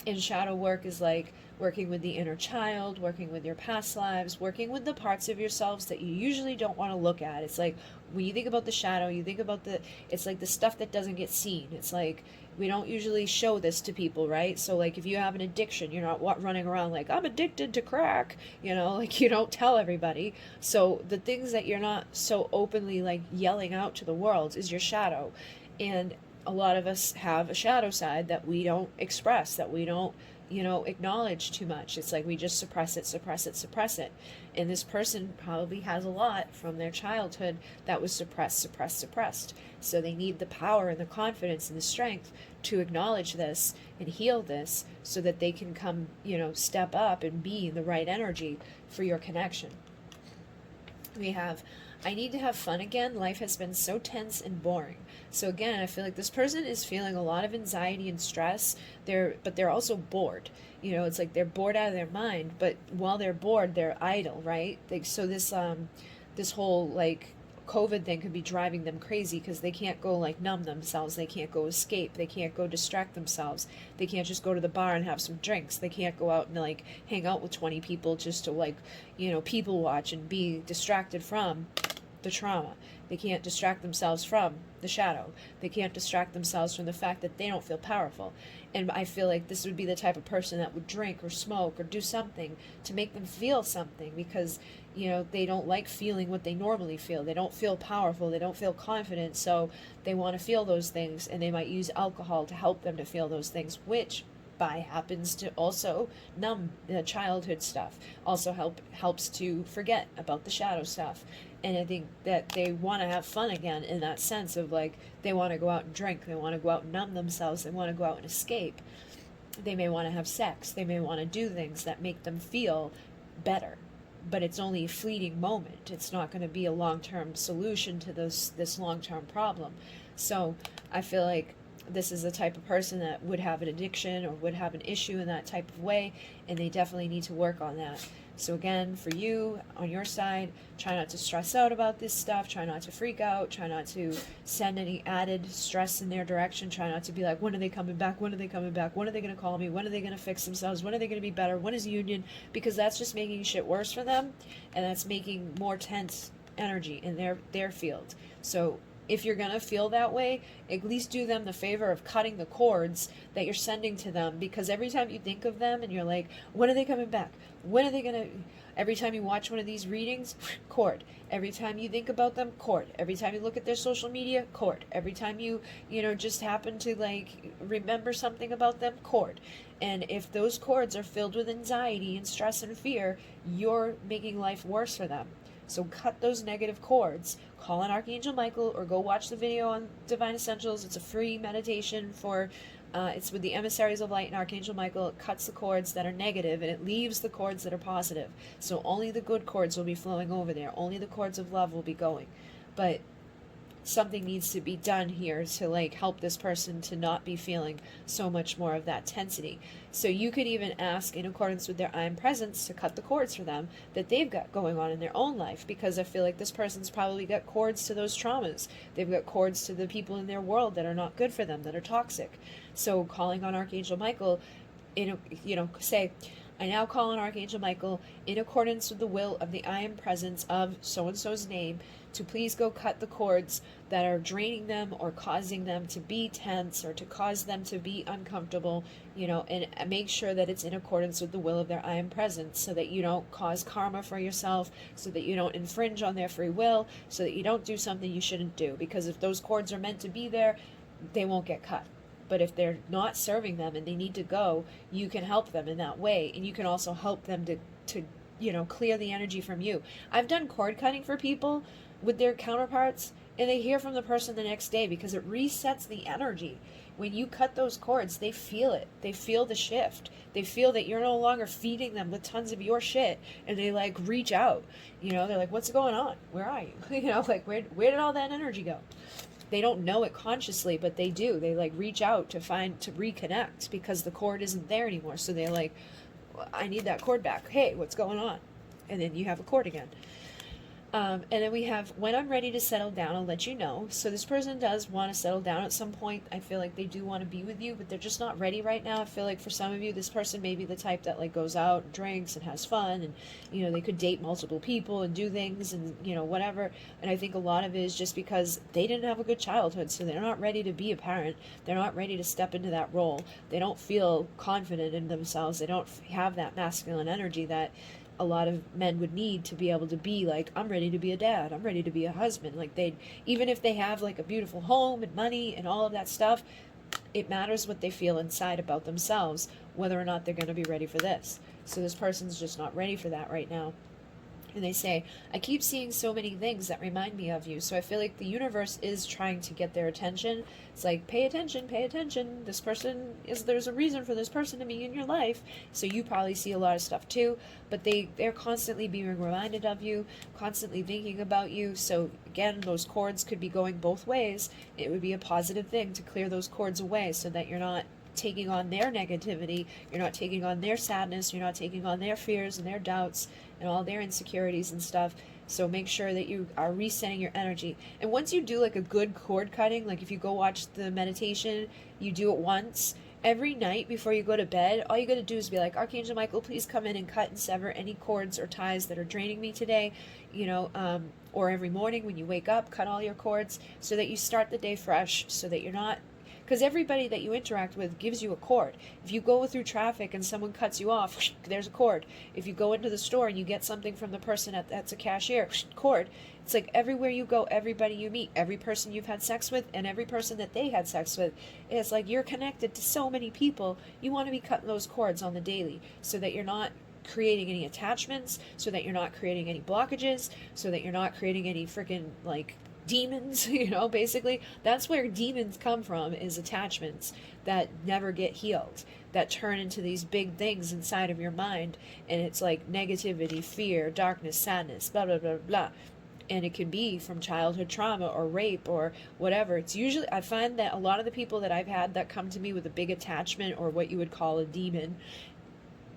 And shadow work is like working with the inner child, working with your past lives, working with the parts of yourselves that you usually don't want to look at. It's like when you think about the shadow, you think about it's like the stuff that doesn't get seen. It's like we don't usually show this to people, right? So like if you have an addiction, you're not running around like, I'm addicted to crack, you know, like you don't tell everybody. So the things that you're not so openly like yelling out to the world is your shadow. And a lot of us have a shadow side that we don't express, that we don't, you know, acknowledge too much. It's like we just suppress it, suppress it, suppress it. And this person probably has a lot from their childhood that was suppressed, suppressed, suppressed. So they need the power and the confidence and the strength to acknowledge this and heal this so that they can come, you know, step up and be the right energy for your connection. We have, I need to have fun again. Life has been so tense and boring. So again, I feel like this person is feeling a lot of anxiety and stress. But they're also bored. You know, it's like they're bored out of their mind. But while they're bored, they're idle, right? So this whole like COVID thing could be driving them crazy because they can't go like numb themselves. They can't go escape. They can't go distract themselves. They can't just go to the bar and have some drinks. They can't go out and like hang out with 20 people just to like, you know, people watch and be distracted from the trauma. They can't distract themselves from the shadow. They can't distract themselves from the fact that they don't feel powerful. And I feel like this would be the type of person that would drink or smoke or do something to make them feel something because, you know, they don't like feeling what they normally feel. They don't feel powerful. They don't feel confident. So they want to feel those things, and they might use alcohol to help them to feel those things, which by happens to also numb the childhood stuff. Also helps to forget about the shadow stuff. And I think that they want to have fun again in that sense of like they want to go out and drink, they want to go out and numb themselves, they want to go out and escape. They may want to have sex, they may want to do things that make them feel better. But it's only a fleeting moment. It's not going to be a long-term solution to this long-term problem. So I feel like this is the type of person that would have an addiction or would have an issue in that type of way, and they definitely need to work on that. So again, for you, on your side, try not to stress out about this stuff, try not to freak out, try not to send any added stress in their direction, try not to be like, when are they coming back, when are they coming back, when are they going to call me, when are they going to fix themselves, when are they going to be better, when is union, because that's just making shit worse for them, and that's making more tense energy in their field. So if you're going to feel that way, at least do them the favor of cutting the cords that you're sending to them, because every time you think of them and you're like, when are they coming back? When are they going to... Every time you watch one of these readings, cord. Every time you think about them, cord. Every time you look at their social media, cord. Every time you just happen to like remember something about them, cord. And if those cords are filled with anxiety and stress and fear, you're making life worse for them. So cut those negative cords. Call on Archangel Michael or go watch the video on Divine Essentials. It's a free meditation for... it's with the emissaries of light and Archangel Michael. It cuts the cords that are negative and it leaves the cords that are positive. So only the good cords will be flowing over there. Only the cords of love will be going. But something needs to be done here to like help this person to not be feeling so much more of that tensity. So you could even ask, in accordance with their I am presence, to cut the cords for them that they've got going on in their own life, because I feel like this person's probably got cords to those traumas. They've got cords to the people in their world that are not good for them, that are toxic. So calling on Archangel Michael, say, I now call on Archangel Michael in accordance with the will of the I am presence of so-and-so's name to please go cut the cords that are draining them or causing them to be tense or to cause them to be uncomfortable, and make sure that it's in accordance with the will of their I am presence, so that you don't cause karma for yourself, so that you don't infringe on their free will, so that you don't do something you shouldn't do. Because if those cords are meant to be there, they won't get cut. But if they're not serving them and they need to go, you can help them in that way. And you can also help them to clear the energy from you. I've done cord cutting for people with their counterparts, and they hear from the person the next day, because it resets the energy. When you cut those cords, they feel it. They feel the shift. They feel that you're no longer feeding them with tons of your shit, and they like reach out. They're like, what's going on? Where are you? Like where did all that energy go? They don't know it consciously, but they do. They like reach out to reconnect, because the cord isn't there anymore. So they're like, I need that cord back. Hey, what's going on? And then you have a cord again. And then we have, when I'm ready to settle down, I'll let you know. So this person does want to settle down at some point. I feel like they do want to be with you, but they're just not ready right now. I feel like for some of you, this person may be the type that like goes out and drinks and has fun, and they could date multiple people and do things and whatever. And I think a lot of it is just because they didn't have a good childhood, so they're not ready to be a parent. They're not ready to step into that role. They don't feel confident in themselves. They don't have that masculine energy that a lot of men would need to be able to be like, I'm ready to be a dad, I'm ready to be a husband. Like even if they have like a beautiful home and money and all of that stuff, it matters what they feel inside about themselves, whether or not they're going to be ready for this. So this person's just not ready for that right now. And they say, I keep seeing so many things that remind me of you. So I feel like the universe is trying to get their attention. It's like, pay attention, pay attention. There's a reason for this person to be in your life. So you probably see a lot of stuff too. But they're constantly being reminded of you, constantly thinking about you. So again, those cords could be going both ways. It would be a positive thing to clear those cords away, so that you're not taking on their negativity, you're not taking on their sadness, you're not taking on their fears and their doubts and all their insecurities and stuff. So make sure that you are resetting your energy. And once you do like a good cord cutting, like if you go watch the meditation, you do it once. Every night before you go to bed, all you got to do is be like, Archangel Michael, please come in and cut and sever any cords or ties that are draining me today, or every morning when you wake up, cut all your cords, so that you start the day fresh, so that you're not... Because everybody that you interact with gives you a cord. If you go through traffic and someone cuts you off, there's a cord. If you go into the store and you get something from the person that's a cashier, cord. It's like everywhere you go, everybody you meet, every person you've had sex with, and every person that they had sex with, it's like you're connected to so many people. You want to be cutting those cords on the daily, so that you're not creating any attachments, so that you're not creating any blockages, so that you're not creating any freaking like demons. Basically that's where demons come from, is attachments that never get healed, that turn into these big things inside of your mind, and it's like negativity, fear, darkness, sadness, blah blah blah blah. And it can be from childhood trauma or rape or whatever. It's usually, I find that a lot of the people that I've had that come to me with a big attachment or what you would call a demon,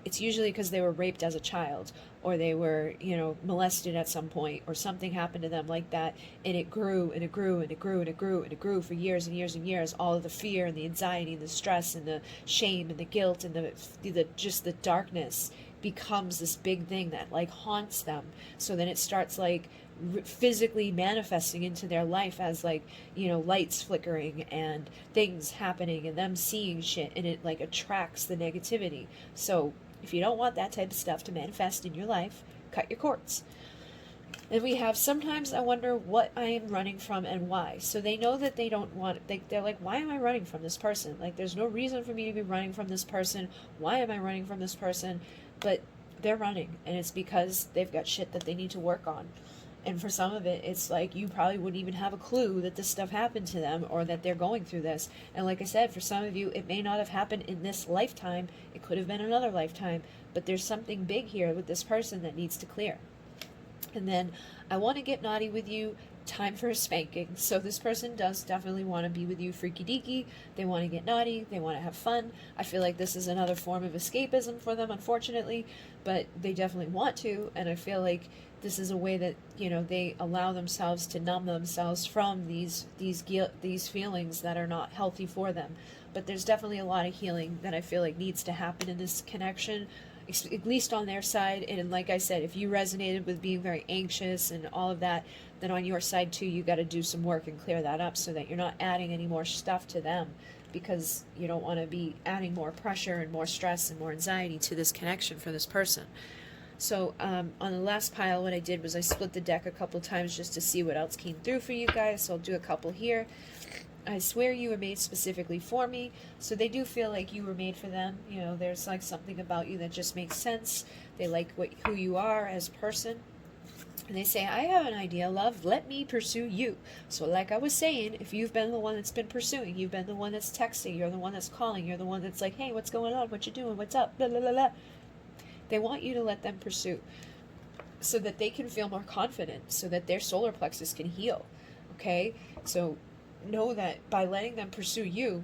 it's usually because they were raped as a child, or they were, molested at some point, or something happened to them like that, and it grew and it grew and it grew and it grew and it grew for years and years and years. All of the fear and the anxiety and the stress and the shame and the guilt and the just the darkness becomes this big thing that like haunts them. So then it starts like physically manifesting into their life as like, lights flickering and things happening and them seeing shit, and it like attracts the negativity. So if you don't want that type of stuff to manifest in your life, cut your cords. And we have, sometimes I wonder what I am running from and why. So they know that they don't want, they're like, why am I running from this person? Like, there's no reason for me to be running from this person. Why am I running from this person? But they're running, and it's because they've got shit that they need to work on. And for some of it, it's like you probably wouldn't even have a clue that this stuff happened to them, or that they're going through this. And like I said, for some of you, it may not have happened in this lifetime. It could have been another lifetime. But there's something big here with this person that needs to clear. And then I want to get naughty with you. Time for a spanking. So this person does definitely want to be with you freaky deaky. They want to get naughty. They want to have fun. I feel like this is another form of escapism for them, unfortunately. But they definitely want to. And I feel like this is a way that, they allow themselves to numb themselves from these feelings that are not healthy for them. But there's definitely a lot of healing that I feel like needs to happen in this connection, at least on their side. And like I said, if you resonated with being very anxious and all of that, then on your side too, you got to do some work and clear that up so that you're not adding any more stuff to them, because you don't want to be adding more pressure and more stress and more anxiety to this connection for this person. So on the last pile, what I did was I split the deck a couple times just to see what else came through for you guys. So I'll do a couple here. I swear you were made specifically for me. So they do feel like you were made for them. There's like something about you that just makes sense. They like who you are as a person. And they say, I have an idea, love. Let me pursue you. So like I was saying, if you've been the one that's been pursuing, you've been the one that's texting, you're the one that's calling, you're the one that's like, hey, what's going on? What you doing? What's up? Blah, blah, blah, blah. They want you to let them pursue so that they can feel more confident, so that their solar plexus can heal. Okay? So know that by letting them pursue you,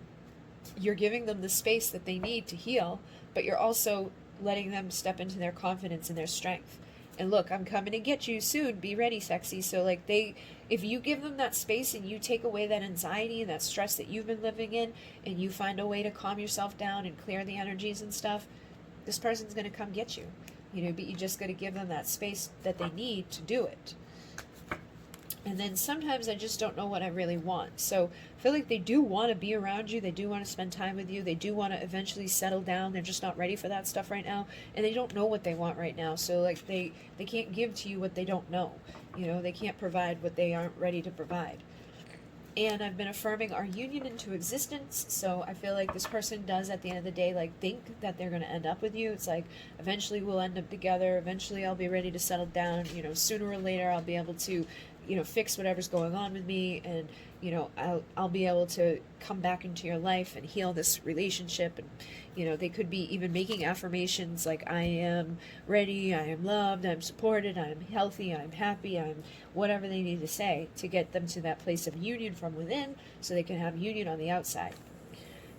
you're giving them the space that they need to heal, but you're also letting them step into their confidence and their strength. And look, I'm coming to get you soon. Be ready, sexy. So like if you give them that space and you take away that anxiety and that stress that you've been living in, and you find a way to calm yourself down and clear the energies and stuff, this person's going to come get you. But you just got to give them that space that they need to do it. And then sometimes I just don't know what I really want. So I feel like they do want to be around you. They do want to spend time with you. They do want to eventually settle down. They're just not ready for that stuff right now. And they don't know what they want right now. So like they can't give to you what they don't know. They can't provide what they aren't ready to provide. And I've been affirming our union into existence. So I feel like this person does at the end of the day, like, think that they're going to end up with you. It's like, eventually we'll end up together. Eventually I'll be ready to settle down. Sooner or later I'll be able to, fix whatever's going on with me. And, I'll be able to come back into your life and heal this relationship. And, they could be even making affirmations like, I am ready, I am loved, I'm supported, I'm healthy, I'm happy, I'm whatever they need to say to get them to that place of union from within so they can have union on the outside.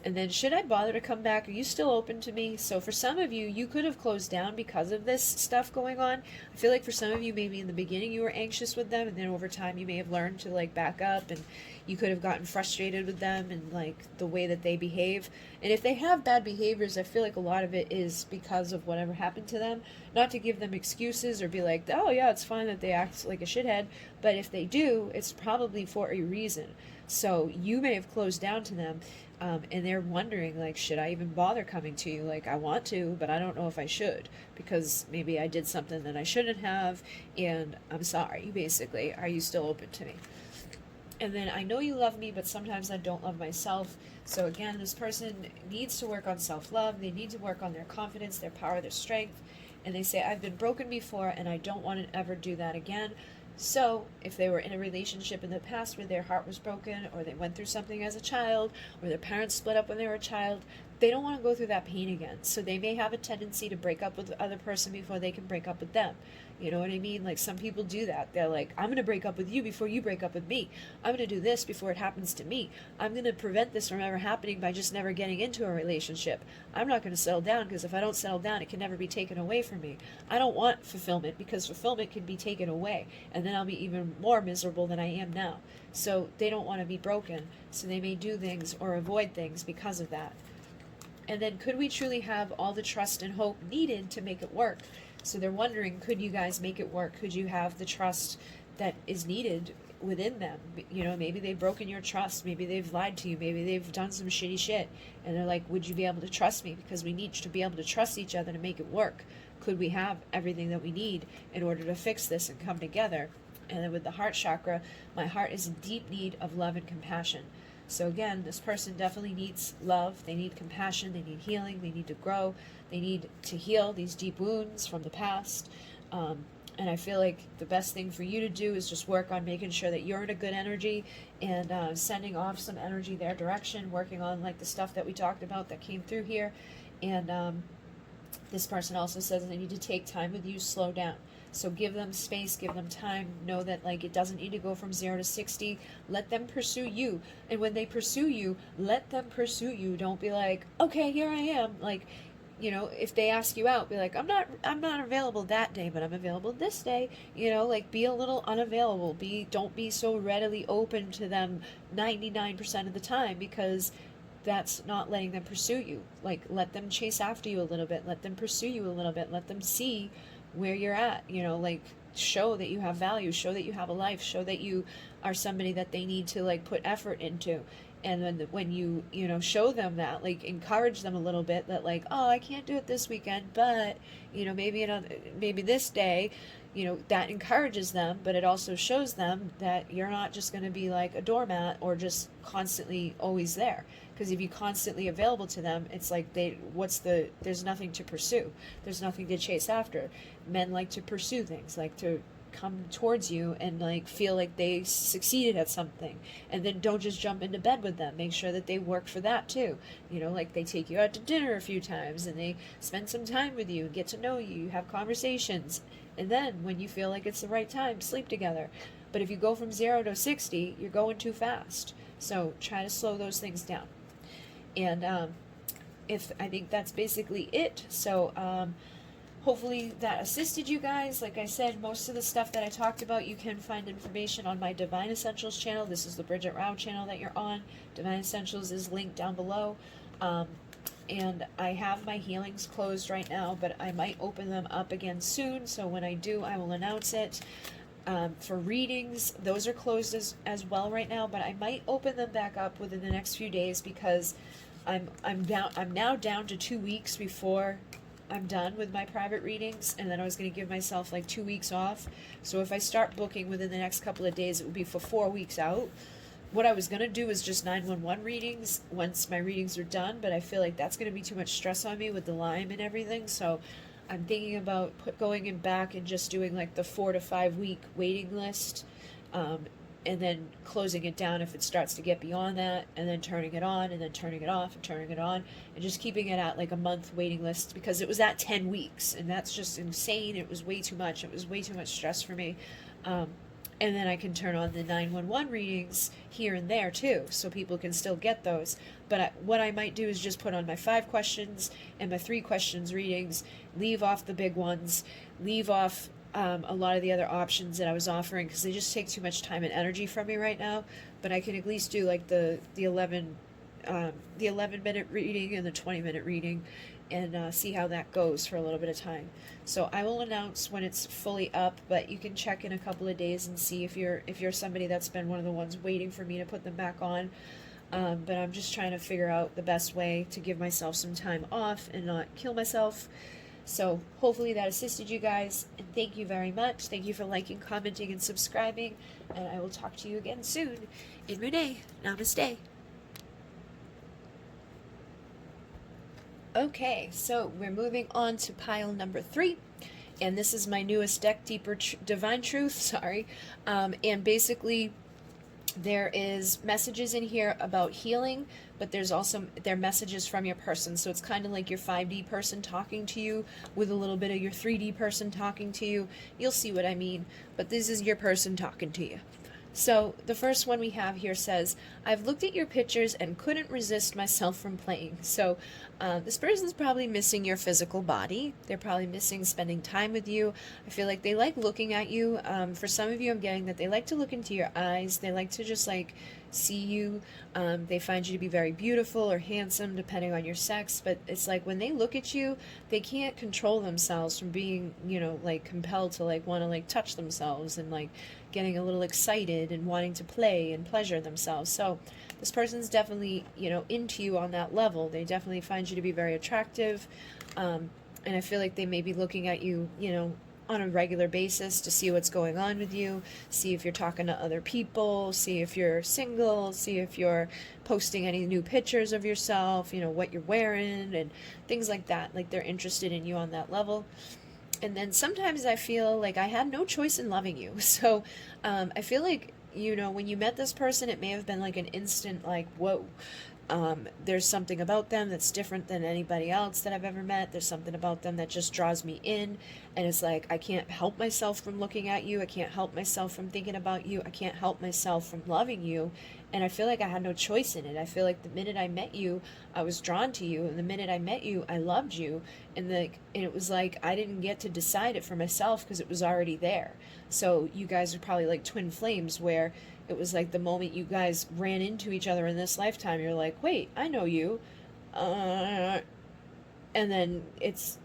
And then, should I bother to come back? Are you still open to me? So for some of you, you could have closed down because of this stuff going on. I feel like for some of you, maybe in the beginning you were anxious with them, and then over time you may have learned to like back up, and you could have gotten frustrated with them and like the way that they behave. And if they have bad behaviors, I feel like a lot of it is because of whatever happened to them. Not to give them excuses or be like, oh yeah, it's fine that they act like a shithead. But if they do, it's probably for a reason. So you may have closed down to them. And they're wondering, like, should I even bother coming to you? Like, I want to, but I don't know if I should, because maybe I did something that I shouldn't have, and I'm sorry, basically. Are you still open to me? And then, I know you love me, but sometimes I don't love myself. So again, this person needs to work on self-love. They need to work on their confidence, their power, their strength. And they say, I've been broken before, and I don't want to ever do that again. So if they were in a relationship in the past where their heart was broken, or they went through something as a child, or their parents split up when they were a child, they don't want to go through that pain again. So they may have a tendency to break up with the other person before they can break up with them. You know what I mean? Like, some people do that. They're like, I'm going to break up with you before you break up with me. I'm going to do this before it happens to me. I'm going to prevent this from ever happening by just never getting into a relationship. I'm not going to settle down, because if I don't settle down, it can never be taken away from me. I don't want fulfillment, because fulfillment can be taken away, and then I'll be even more miserable than I am now. So they don't want to be broken, so they may do things or avoid things because of that. And then, could we truly have all the trust and hope needed to make it work? So they're wondering, could you guys make it work? Could you have the trust that is needed within them? You know, maybe they've broken your trust. Maybe they've lied to you. Maybe they've done some shitty shit. And they're like, would you be able to trust me? Because we need to be able to trust each other to make it work. Could we have everything that we need in order to fix this and come together? And then with the heart chakra, my heart is in deep need of love and compassion. So again, this person definitely needs love. They need compassion. They need healing. They need to grow. They need to heal these deep wounds from the past. And I feel like the best thing for you to do is just work on making sure that you're in a good energy, and sending off some energy their direction, working on like the stuff that we talked about that came through here. And this person also says they need to take time with you, slow down. So give them space, give them time. Know that like it doesn't need to go from 0 to 60. Let them pursue you. And when they pursue you, let them pursue you. Don't be like, okay, here I am. Like, you know, if they ask you out, be like, I'm not available that day, but I'm available this day. You know, like, be a little unavailable. Don't be so readily open to them 99% of the time, because that's not letting them pursue you. Like, let them chase after you a little bit. Let them pursue you a little bit. Let them see where you're at, you know, like, show that you have value, show that you have a life, show that you are somebody that they need to like put effort into. And then when you know, show them that, like, encourage them a little bit, that like, oh, I can't do it this weekend, but you know, maybe this day, you know, that encourages them, but it also shows them that you're not just going to be like a doormat or just constantly always there. Because if you're constantly available to them, it's like there's nothing to pursue. There's nothing to chase after. Men like to pursue things, like to come towards you and like feel like they succeeded at something. And then don't just jump into bed with them. Make sure that they work for that too. You know, like they take you out to dinner a few times and they spend some time with you and get to know you, have conversations. And then when you feel like it's the right time, sleep together. But if you go from 0 to 60, you're going too fast. So try to slow those things down. And I think that's basically it. So hopefully that assisted you guys. Like I said, most of the stuff that I talked about, you can find information on my Divine Essentials channel. This is the Bridget Rao channel that you're on. Divine Essentials is linked down below. And I have my healings closed right now, but I might open them up again soon. So when I do, I will announce it. For readings, those are closed as well right now, but I might open them back up within the next few days, because I'm now down to 2 weeks before I'm done with my private readings, and then I was going to give myself like 2 weeks off. So if I start booking within the next couple of days, it will be for 4 weeks out. What I was going to do is just 911 readings once my readings are done, but I feel like that's going to be too much stress on me with the Lyme and everything. So I'm thinking about going in back and just doing like the 4 to 5 week waiting list, and then closing it down if it starts to get beyond that, and then turning it on, and then turning it off, and turning it on, and just keeping it at like a month waiting list, because it was at 10 weeks, and that's just insane. It was way too much. It was way too much stress for me. And then I can turn on the 911 readings here and there too, so people can still get those. But what I might do is just put on my 5 questions and my 3 questions readings, leave off the big ones, leave off a lot of the other options that I was offering, because they just take too much time and energy from me right now. But I can at least do like the 11-minute reading and the 20-minute reading, and see how that goes for a little bit of time. So I will announce when it's fully up, but you can check in a couple of days and see if you're somebody that's been one of the ones waiting for me to put them back on. But I'm just trying to figure out the best way to give myself some time off and not kill myself. So hopefully that assisted you guys, and thank you very much. Thank you for liking, commenting, and subscribing, and I will talk to you again soon. In Renee, namaste. Okay, so we're moving on to pile number 3, and this is my newest deck, Divine Truth, sorry. And basically, There is messages in here about healing, but there's also there are messages from your person. So it's kind of like your 5D person talking to you with a little bit of your 3D person talking to you. You'll see what I mean, but this is your person talking to you. So the first one we have here says, I've looked at your pictures and couldn't resist myself from playing. So this person's probably missing your physical body. They're probably missing spending time with you. I feel like they like looking at you. For some of you, I'm getting that they like to look into your eyes. They like to just like see you. They find you to be very beautiful or handsome, depending on your sex. But it's like when they look at you, they can't control themselves from being, you know, like compelled to like want to like touch themselves and like getting a little excited and wanting to play and pleasure themselves. So this person's definitely, you know, into you on that level. They definitely find you to be very attractive. And I feel like they may be looking at you, you know, on a regular basis to see what's going on with you, see if you're talking to other people, see if you're single, see if you're posting any new pictures of yourself, you know, what you're wearing and things like that. Like they're interested in you on that level. And then sometimes I feel like I had no choice in loving you. So I feel like, you know, when you met this person, it may have been like an instant, like, whoa, there's something about them that's different than anybody else that I've ever met. There's something about them that just draws me in. And it's like, I can't help myself from looking at you. I can't help myself from thinking about you. I can't help myself from loving you. And I feel like I had no choice in it. I feel like the minute I met you, I was drawn to you. And the minute I met you, I loved you. And it was like, I didn't get to decide it for myself because it was already there. So you guys are probably like twin flames where it was like the moment you guys ran into each other in this lifetime, you're like, wait, I know you. And then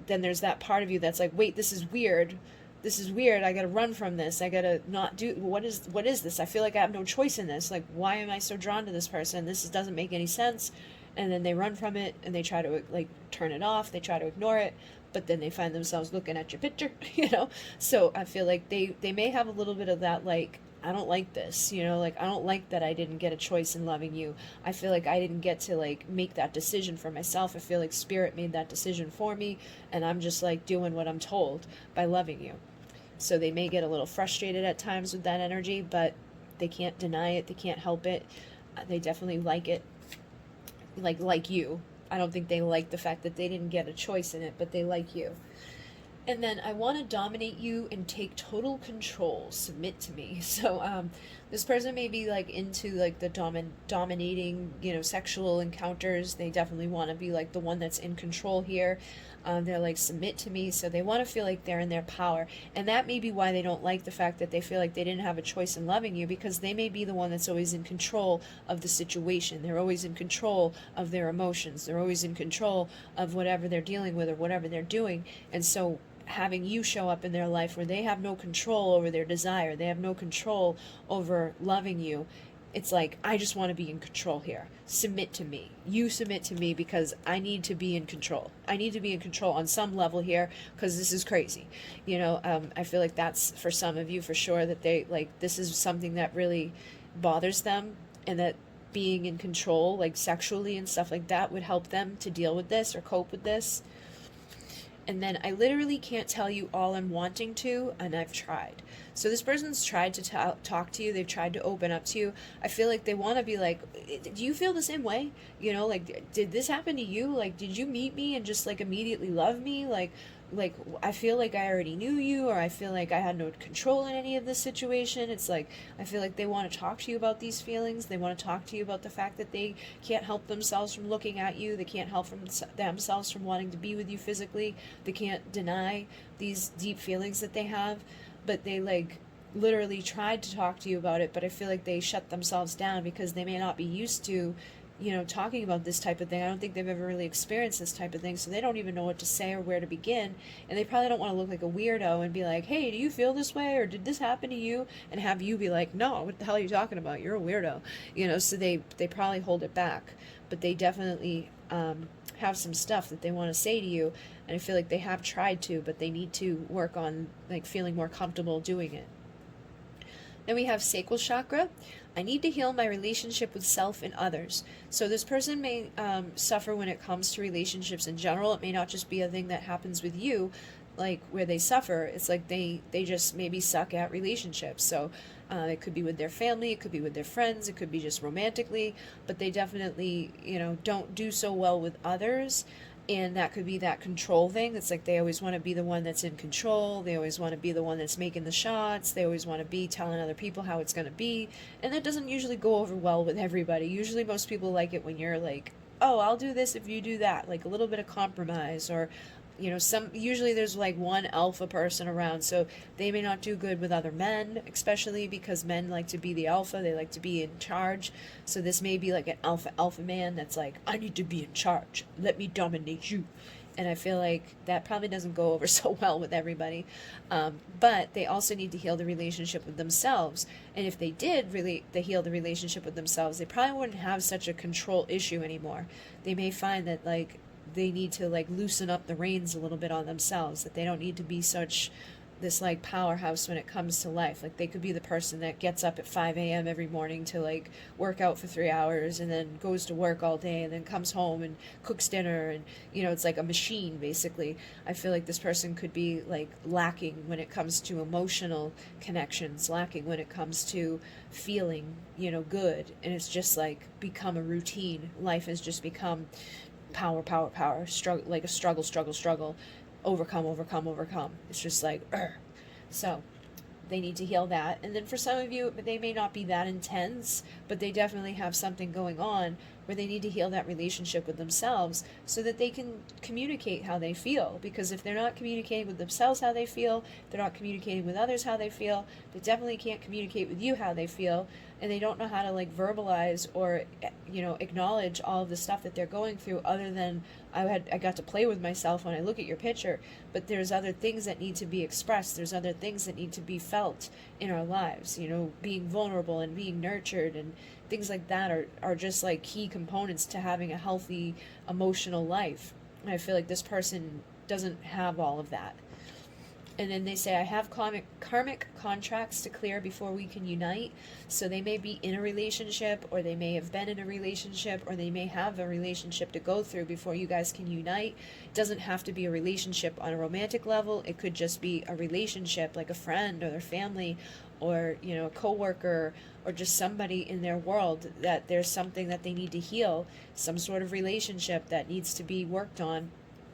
there's that part of you that's like, wait, this is weird. This is weird. I gotta run from this. I gotta not do, what is this? I feel like I have no choice in this. Like, why am I so drawn to this person? This doesn't make any sense. And then they run from it and they try to like turn it off. They try to ignore it, but then they find themselves looking at your picture, you know? So I feel like they may have a little bit of that, like, I don't like this, you know, like I don't like that I didn't get a choice in loving you. I feel like I didn't get to like make that decision for myself. I feel like spirit made that decision for me and I'm just like doing what I'm told by loving you. So they may get a little frustrated at times with that energy, but they can't deny it. They can't help it. They definitely like it. Like you. I don't think they like the fact that they didn't get a choice in it, but they like you. And then I want to dominate you and take total control. Submit to me. So this person may be like into like the dominating, you know, sexual encounters. They definitely want to be like the one that's in control here. They're like, submit to me. So they want to feel like they're in their power. And that may be why they don't like the fact that they feel like they didn't have a choice in loving you, because they may be the one that's always in control of the situation. They're always in control of their emotions. They're always in control of whatever they're dealing with or whatever they're doing. And so having you show up in their life where they have no control over their desire, they have no control over loving you, it's like, I just want to be in control here. Submit to me. You submit to me because I need to be in control. I need to be in control on some level here because this is crazy. You know, I feel like that's for some of you for sure, that they like, this is something that really bothers them, and that being in control, like sexually and stuff like that, would help them to deal with this or cope with this. And then I literally can't tell you all I'm wanting to, and I've tried. So this person's tried to talk to you. They've tried to open up to you. I feel like they want to be like, do you feel the same way? You know, like, did this happen to you? Like, did you meet me and just like immediately love me? Like I feel like I already knew you, or I feel like I had no control in any of this situation. It's like, I feel like they want to talk to you about these feelings. They want to talk to you about the fact that they can't help themselves from looking at you. They can't help themselves from wanting to be with you physically. They can't deny these deep feelings that they have, but they like literally tried to talk to you about it, but I feel like they shut themselves down because they may not be used to, you know, talking about this type of thing. I don't think they've ever really experienced this type of thing, so they don't even know what to say or where to begin, and they probably don't want to look like a weirdo and be like, hey, do you feel this way, or did this happen to you, and have you be like, no, what the hell are you talking about, you're a weirdo, you know. So they probably hold it back, but they definitely have some stuff that they want to say to you, and I feel like they have tried to, but they need to work on like feeling more comfortable doing it. Then we have sacral chakra. I need to heal my relationship with self and others. So this person may suffer when it comes to relationships in general. It may not just be a thing that happens with you, like where they suffer. It's like they just maybe suck at relationships. So it could be with their family, it could be with their friends, it could be just romantically, but they definitely, don't do so well with others. And that could be that control thing. It's like they always want to be the one that's in control. They always want to be the one that's making the shots. They always want to be telling other people how it's going to be. And that doesn't usually go over well with everybody. Usually most people like it when you're like, oh, I'll do this if you do that. Like a little bit of compromise, or usually there's like one alpha person around, so they may not do good with other men, especially because men like to be the alpha. They like to be in charge. So this may be like an alpha man that's like, I need to be in charge, let me dominate you. And I feel like that probably doesn't go over so well with everybody. But they also need to heal the relationship with themselves. And if they did really heal the relationship with themselves, they probably wouldn't have such a control issue anymore. They may find that like they need to like loosen up the reins a little bit on themselves, that they don't need to be such this like powerhouse when it comes to life. Like they could be the person that gets up at 5 a.m. every morning to like work out for 3 hours and then goes to work all day and then comes home and cooks dinner, and it's like a machine basically. I feel like this person could be like lacking when it comes to emotional connections, lacking when it comes to feeling good, and it's just like become a routine. Life has just become power, struggle, like a struggle, overcome. It's just like, so they need to heal that. And then for some of you, they may not be that intense, but they definitely have something going on where they need to heal that relationship with themselves so that they can communicate how they feel. Because if they're not communicating with themselves how they feel, they're not communicating with others how they feel, they definitely can't communicate with you how they feel, and they don't know how to like verbalize or acknowledge all of the stuff that they're going through, other than I got to play with myself when I look at your picture. But there's other things that need to be expressed. There's other things that need to be felt in our lives. Being vulnerable and being nurtured and things like that are just like key components to having a healthy emotional life. And I feel like this person doesn't have all of that. And then they say, I have karmic contracts to clear before we can unite. So they may be in a relationship, or they may have been in a relationship, or they may have a relationship to go through before you guys can unite. It doesn't have to be a relationship on a romantic level. It could just be a relationship like a friend or their family, or a coworker, or just somebody in their world that there's something that they need to heal, some sort of relationship that needs to be worked on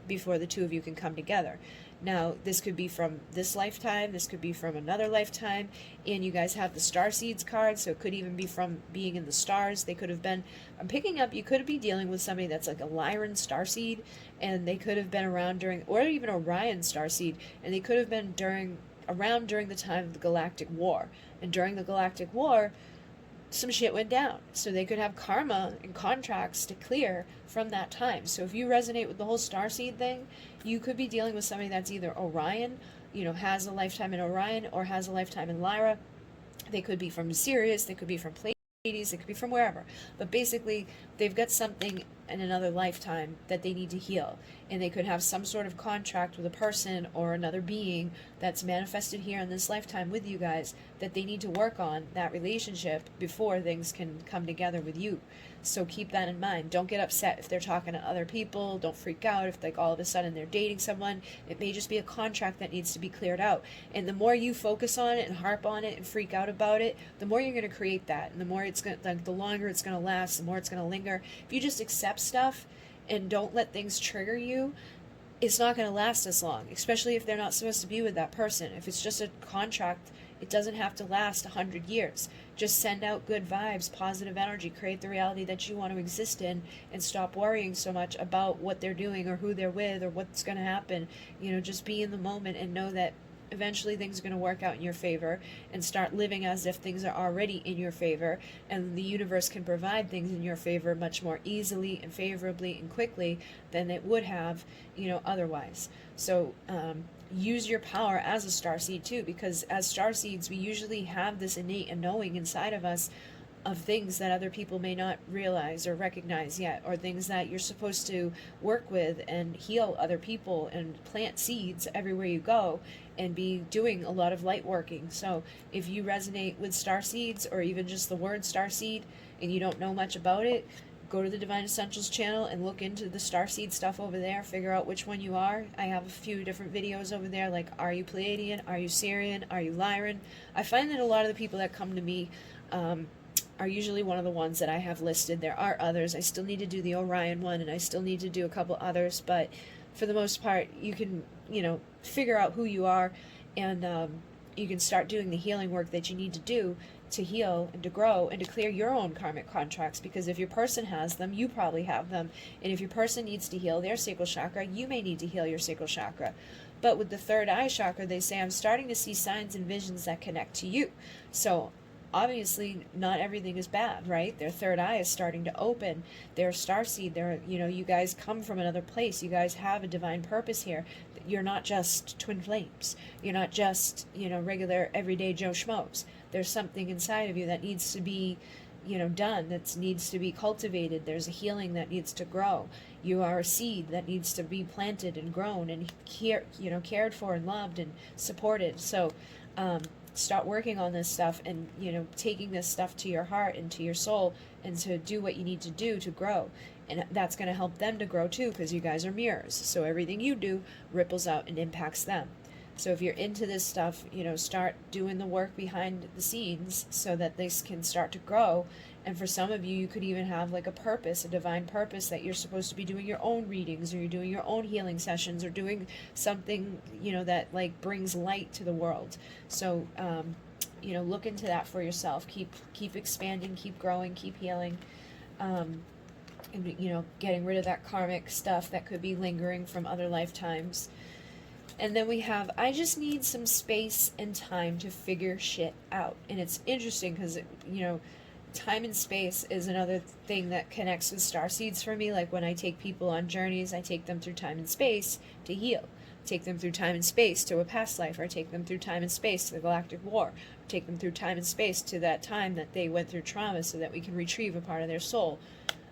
before the two of you can come together. Now, this could be from this lifetime, this could be from another lifetime, and you guys have the Starseeds card, so it could even be from being in the stars. They could have been, I'm picking up, you could be dealing with somebody that's like a Lyran Starseed, and they could have been around during, or even Orion Starseed, and they could have been around during the time of the Galactic War. And during the Galactic War, some shit went down. So they could have karma and contracts to clear from that time. So if you resonate with the whole starseed thing, you could be dealing with somebody that's either Orion, has a lifetime in Orion, or has a lifetime in Lyra. They could be from Sirius, they could be from Pleiades, it could be from wherever. But basically, they've got something in another lifetime that they need to heal. And they could have some sort of contract with a person or another being that's manifested here in this lifetime with you guys, that they need to work on that relationship before things can come together with you. So keep that in mind. Don't get upset if they're talking to other people. Don't freak out if like all of a sudden they're dating someone. It may just be a contract that needs to be cleared out. And the more you focus on it and harp on it and freak out about it, the more you're going to create that. And the more it's going to, like, the longer it's going to last, the more it's going to linger. If you just accept stuff and don't let things trigger you, it's not going to last as long, especially if they're not supposed to be with that person. If it's just a contract, it doesn't have to last 100 years. Just send out good vibes, positive energy, create the reality that you want to exist in, and stop worrying so much about what they're doing or who they're with or what's going to happen. Just be in the moment and know that eventually things are going to work out in your favor, and start living as if things are already in your favor, and the universe can provide things in your favor much more easily and favorably and quickly than it would have, otherwise. So use your power as a starseed too, because as starseeds we usually have this innate knowing inside of us of things that other people may not realize or recognize yet, or things that you're supposed to work with and heal other people and plant seeds everywhere you go and be doing a lot of light working. So if you resonate with Starseeds, or even just the word Starseed, and you don't know much about it, go to the Divine Essentials channel and look into the Starseed stuff over there. Figure out which one you are. I have a few different videos over there, like, are you Pleiadian? Are you Sirian? Are you Lyran? I find that a lot of the people that come to me are usually one of the ones that I have listed. There are others. I still need to do the Orion one, and I still need to do a couple others, but for the most part, you can, figure out who you are, and you can start doing the healing work that you need to do to heal and to grow and to clear your own karmic contracts, because if your person has them, you probably have them, and if your person needs to heal their sacral chakra, you may need to heal your sacral chakra. But with the third eye chakra, they say, I'm starting to see signs and visions that connect to you. So obviously not everything is bad, right? Their third eye is starting to open. They're starseed. They're, you guys come from another place. You guys have a divine purpose here. You're not just twin flames. You're not just, regular everyday Joe Schmoes. There's something inside of you that needs to be, done, that needs to be cultivated. There's a healing that needs to grow. You are a seed that needs to be planted and grown and cared for and loved and supported. So, start working on this stuff and, taking this stuff to your heart and to your soul and to do what you need to do to grow. And that's going to help them to grow too, because you guys are mirrors. So everything you do ripples out and impacts them. So if you're into this stuff, start doing the work behind the scenes so that this can start to grow. And for some of you, you could even have like a purpose, a divine purpose, that you're supposed to be doing your own readings, or you're doing your own healing sessions, or doing something, that like brings light to the world. So, look into that for yourself. Keep expanding, keep growing, keep healing. And, getting rid of that karmic stuff that could be lingering from other lifetimes. And then we have, I just need some space and time to figure shit out. And it's interesting because, time and space is another thing that connects with starseeds for me. Like when I take people on journeys, I take them through time and space to heal. Take them through time and space to a past life, or take them through time and space to the Galactic War, or take them through time and space to that time that they went through trauma so that we can retrieve a part of their soul.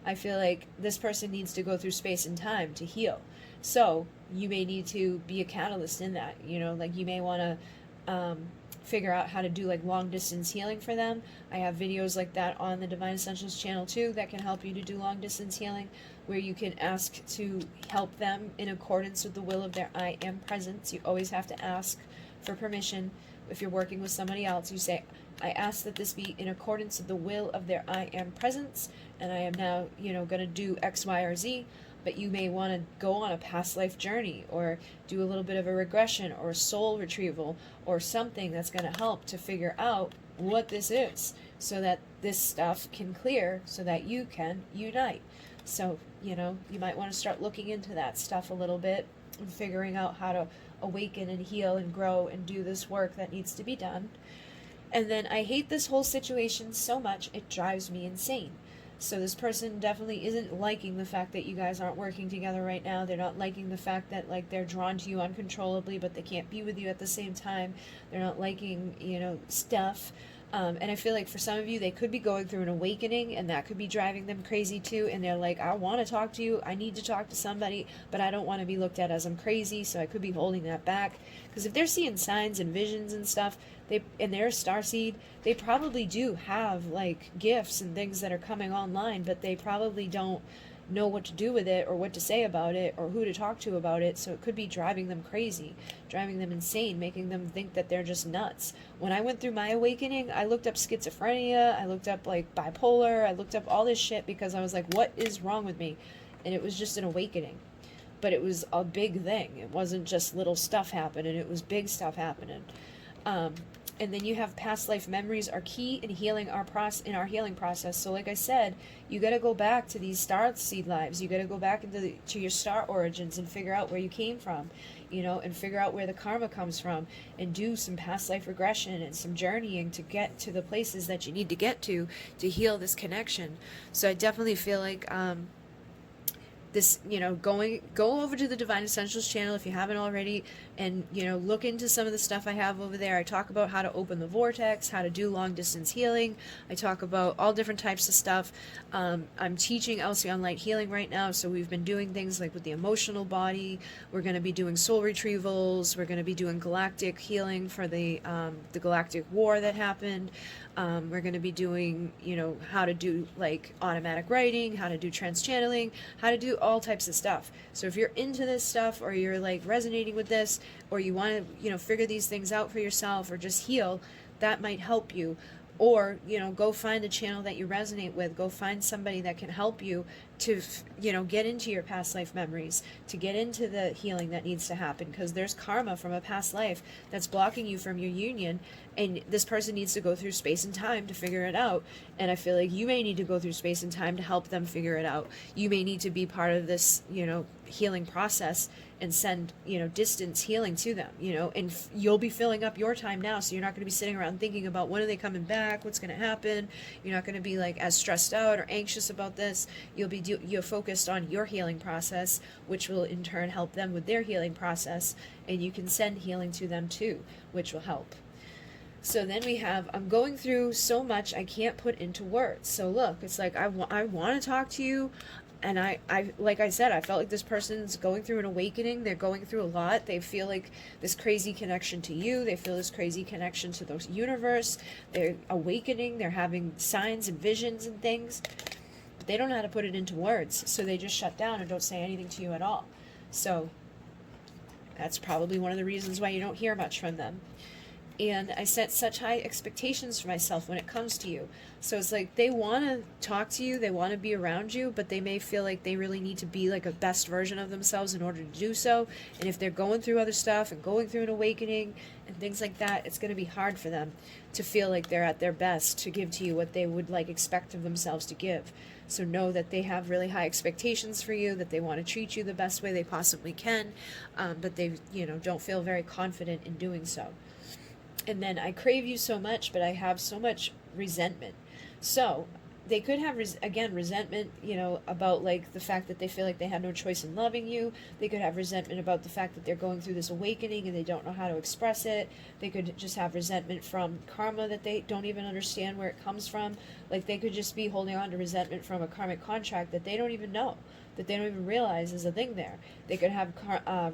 I feel like this person needs to go through space and time to heal. So you may need to be a catalyst in that. Like you may want to figure out how to do like long distance healing for them. I have videos like that on the Divine Essentials channel too that can help you to do long distance healing, where you can ask to help them in accordance with the will of their I am presence. You always have to ask for permission. If you're working with somebody else, you say, I ask that this be in accordance with the will of their I am presence, and I am now, going to do X, Y, or Z. But you may want to go on a past life journey, or do a little bit of a regression or a soul retrieval, or something that's going to help to figure out what this is, so that this stuff can clear, so that you can unite. So, you might want to start looking into that stuff a little bit and figuring out how to awaken and heal and grow and do this work that needs to be done. And then I hate this whole situation so much, it drives me insane. So this person definitely isn't liking the fact that you guys aren't working together right now. They're not liking the fact that like they're drawn to you uncontrollably, but they can't be with you at the same time. They're not liking, stuff. And I feel like for some of you, they could be going through an awakening, and that could be driving them crazy too. And they're like, I want to talk to you. I need to talk to somebody, but I don't want to be looked at as I'm crazy. So I could be holding that back. Because if they're seeing signs and visions and stuff, and they're a starseed, they probably do have like gifts and things that are coming online, but they probably don't know what to do with it, or what to say about it, or who to talk to about it. So it could be driving them crazy, driving them insane, making them think that they're just nuts. When I went through my awakening, I looked up schizophrenia, I looked up like bipolar, I looked up all this shit because I was like, what is wrong with me? And it was just an awakening. But it was a big thing. It wasn't just little stuff happening, it was big stuff happening. And then you have past life memories are key in healing our healing process. So like I said, you got to go back to these star seed lives. You got to go back to your star origins and figure out where you came from, and figure out where the karma comes from, and do some past life regression and some journeying to get to the places that you need to get to heal this connection. So I definitely feel like this, go over to the Divine Essentials channel if you haven't already, and, look into some of the stuff I have over there. I talk about how to open the vortex, how to do long distance healing. I talk about all different types of stuff. I'm teaching Elsie Light Healing right now, so we've been doing things like with the emotional body. We're going to be doing soul retrievals. We're going to be doing galactic healing for the galactic war that happened. We're going to be doing, how to do like automatic writing, how to do trance channeling, how to do all types of stuff. So if you're into this stuff, or you're like resonating with this, or you want to, figure these things out for yourself, or just heal, that might help you. Or, go find a channel that you resonate with. Go find somebody that can help you to, get into your past life memories, to get into the healing that needs to happen, because there's karma from a past life that's blocking you from your union, and this person needs to go through space and time to figure it out. And I feel like you may need to go through space and time to help them figure it out. You may need to be part of this, healing process, and send, distance healing to them, and you'll be filling up your time now. So you're not going to be sitting around thinking about when are they coming back, what's going to happen. You're not going to be like as stressed out or anxious about this. You're focused on your healing process, which will in turn help them with their healing process. And you can send healing to them too, which will help. So then we have, I'm going through so much I can't put into words. So look, it's like I want to talk to you. And I like I said, I felt like this person's going through an awakening. They're going through a lot. They feel like this crazy connection to you. They feel this crazy connection to the universe. They're awakening. They're having signs and visions and things. But they don't know how to put it into words. So they just shut down and don't say anything to you at all. So that's probably one of the reasons why you don't hear much from them. And I set such high expectations for myself when it comes to you. So it's like they want to talk to you, they want to be around you, but they may feel like they really need to be like a best version of themselves in order to do so. And if they're going through other stuff and going through an awakening and things like that, it's going to be hard for them to feel like they're at their best to give to you what they would like expect of themselves to give. So know that they have really high expectations for you, that they want to treat you the best way they possibly can, but they, don't feel very confident in doing so. And then I crave you so much, but I have so much resentment. So they could have, resentment, about like the fact that they feel like they had no choice in loving you. They could have resentment about the fact that they're going through this awakening and they don't know how to express it. They could just have resentment from karma that they don't even understand where it comes from. Like they could just be holding on to resentment from a karmic contract that they don't even know, that they don't even realize is a thing there. They could have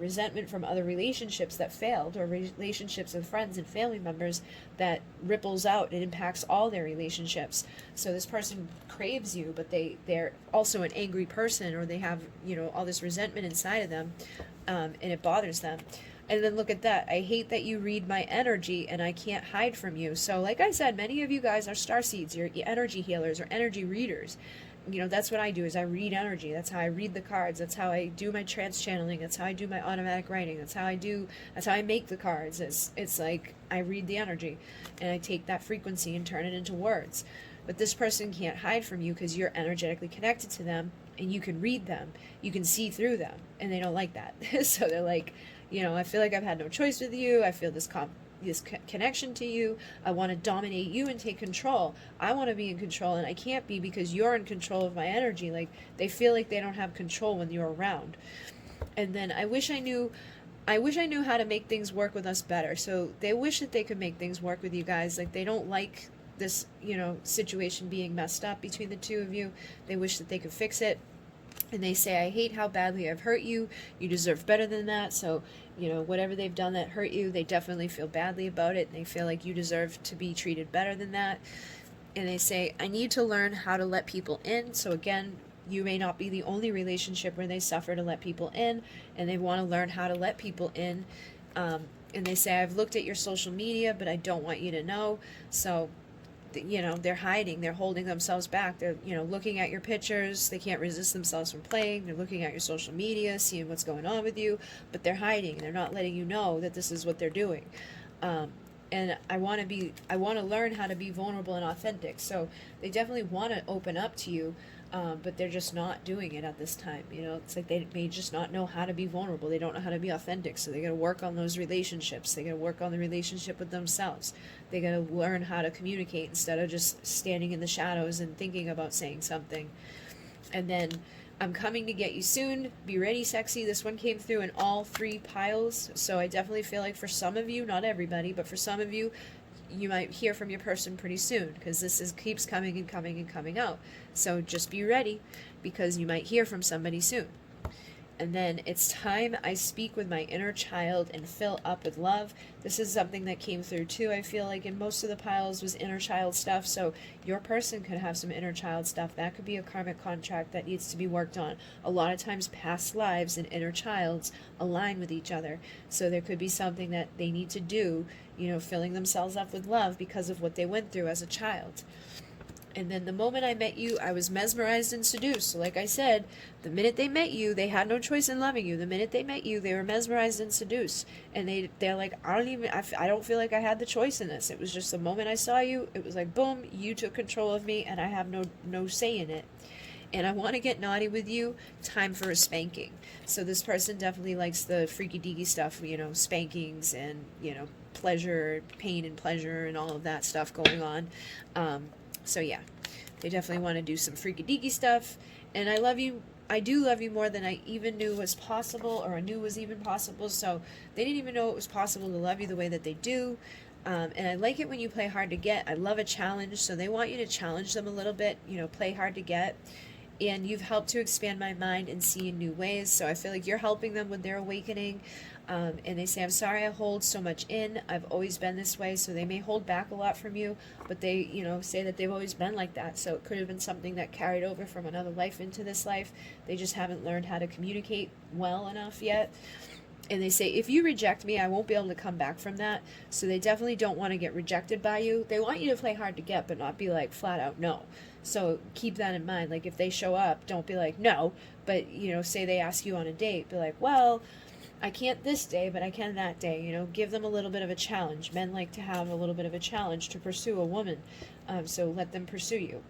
resentment from other relationships that failed, or relationships with friends and family members that ripples out and impacts all their relationships. So this person craves you, but they're also an angry person, or they have, all this resentment inside of them, and it bothers them. And then look at that. I hate that you read my energy and I can't hide from you. So like I said, many of you guys are starseeds. You're energy healers or energy readers. That's what I do, is I read energy. That's how I read the cards. That's how I do my trance channeling. That's how I do my automatic writing. That's how I make the cards. It's like I read the energy and I take that frequency and turn it into words. But this person can't hide from you because you're energetically connected to them and you can read them. You can see through them, and they don't like that. So they're like, I feel like I've had no choice with you. I feel this connection to you. I want to dominate you and take control. I want to be in control, and I can't be because you're in control of my energy. Like they feel like they don't have control when you're around. And then I wish I knew how to make things work with us better. So they wish that they could make things work with you guys. Like they don't like this, situation being messed up between the two of you. They wish that they could fix it. And they say, I hate how badly I've hurt you. You deserve better than that. So, whatever they've done that hurt you, they definitely feel badly about it. And they feel like you deserve to be treated better than that. And they say, I need to learn how to let people in. So again, you may not be the only relationship where they suffer to let people in. And they want to learn how to let people in. And they say, I've looked at your social media, but I don't want you to know. So they're hiding, they're holding themselves back. They're, looking at your pictures. They can't resist themselves from playing. They're looking at your social media, seeing what's going on with you, but they're hiding. They're not letting you know that this is what they're doing. And I want to learn how to be vulnerable and authentic. So they definitely want to open up to you, but they're just not doing it at this time. It's like they may just not know how to be vulnerable. They don't know how to be authentic. So they got to work on those relationships. They got to work on the relationship with themselves. They got to learn how to communicate instead of just standing in the shadows and thinking about saying something. And then I'm coming to get you soon. Be ready, sexy. This one came through in all 3 piles. So I definitely feel like for some of you, not everybody, but for some of you, you might hear from your person pretty soon, because this is keeps coming and coming and coming out. So just be ready, because you might hear from somebody soon. And then it's time I speak with my inner child and fill up with love. This is something that came through too. I feel like in most of the piles was inner child stuff. So your person could have some inner child stuff. That could be a karmic contract that needs to be worked on. A lot of times past lives and inner childs align with each other. So there could be something that they need to do, you know, filling themselves up with love because of what they went through as a child. And then the moment I met you, I was mesmerized and seduced. So like I said, the minute they met you, they had no choice in loving you. The minute they met you, they were mesmerized and seduced. And they're like, I don't feel like I had the choice in this. It was just the moment I saw you, it was like, boom, you took control of me and I have no say in it. And I want to get naughty with you, time for a spanking. So this person definitely likes the freaky deaky stuff, you know, spankings and, you know, pleasure, pain and pleasure and all of that stuff going on. So yeah, they definitely want to do some freaky deaky stuff. And I love you. I do love you more than I even knew was possible, or I knew was even possible. So they didn't even know it was possible to love you the way that they do. And I like it when you play hard to get. I love a challenge. So they want you to challenge them a little bit, you know, play hard to get. And you've helped to expand my mind and see in new ways. So I feel like you're helping them with their awakening. And they say, I'm sorry I hold so much in. I've always been this way. So they may hold back a lot from you, but they, you know, say that they've always been like that. So it could have been something that carried over from another life into this life. They just haven't learned how to communicate well enough yet. And they say, if you reject me, I won't be able to come back from that. So they definitely don't want to get rejected by you. They want you to play hard to get, but not be like flat out no. So keep that in mind. Like if they show up, don't be like no, but you know, say they ask you on a date, be like, well, I can't this day, but I can that day. You know, give them a little bit of a challenge. Men like to have a little bit of a challenge to pursue a woman. So let them pursue you.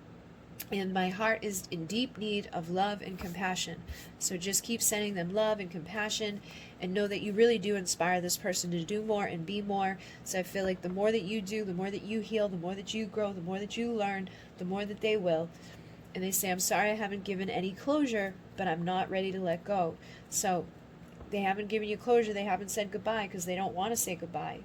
And my heart is in deep need of love and compassion. So just keep sending them love and compassion, and know that you really do inspire this person to do more and be more. So I feel like the more that you do, the more that you heal, the more that you grow, the more that you learn, the more that they will. And they say, I'm sorry I haven't given any closure, but I'm not ready to let go. So they haven't given you closure. They haven't said goodbye because they don't want to say goodbye.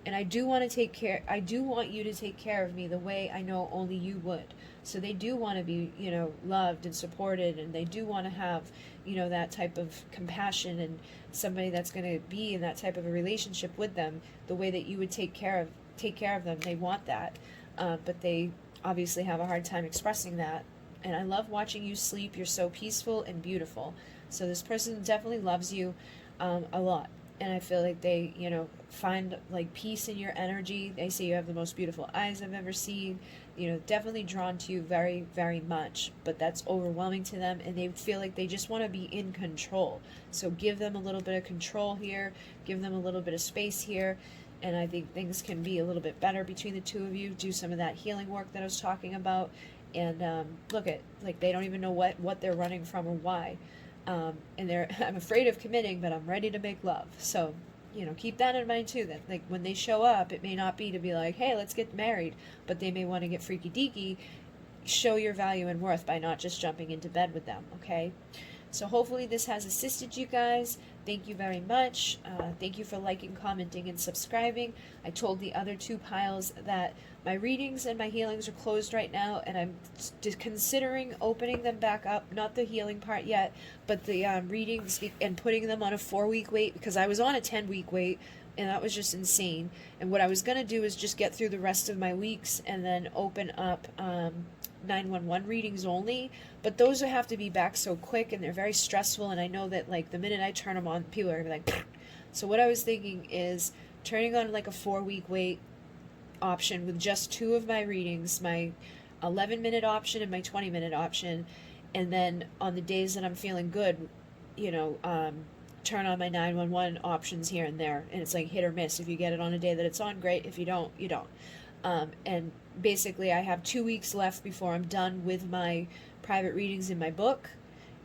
And I do want you to take care of me the way I know only you would. So they do want to be, you know, loved and supported, and they do want to have, you know, that type of compassion and somebody that's going to be in that type of a relationship with them the way that you would take care of them. They want that. But they obviously have a hard time expressing that. And I love watching you sleep. You're so peaceful and beautiful. So this person definitely loves you a lot. And I feel like they, you know, find like peace in your energy. They say you have the most beautiful eyes I've ever seen. You know, definitely drawn to you very, very much. But that's overwhelming to them, and they feel like they just want to be in control. So give them a little bit of control here. Give them a little bit of space here. And I think things can be a little bit better between the two of you. Do some of that healing work that I was talking about. And look at, like, they don't even know what they're running from or why. And I'm afraid of committing, but I'm ready to make love. So, you know, keep that in mind too, that like when they show up, it may not be to be like, hey, let's get married, but they may want to get freaky deaky. Show your value and worth by not just jumping into bed with them. Okay. So hopefully this has assisted you guys. Thank you very much. Thank you for liking, commenting, and subscribing. I told the other 2 piles that my readings and my healings are closed right now, and I'm considering opening them back up. Not the healing part yet, but the readings and putting them on a 4-week wait, because I was on a 10-week wait, and that was just insane. And what I was going to do is just get through the rest of my weeks and then open up 911 readings only, but those have to be back so quick, and they're very stressful, and I know that like the minute I turn them on, people are gonna be like so what I was thinking is turning on like a 4-week wait option with just 2 of my readings, my 11-minute option and my 20-minute option, and then on the days that I'm feeling good, you know, turn on my 911 options here and there, and it's like hit or miss. If you get it on a day that it's on, great. If you don't, you don't. And basically I have 2 weeks left before I'm done with my private readings in my book,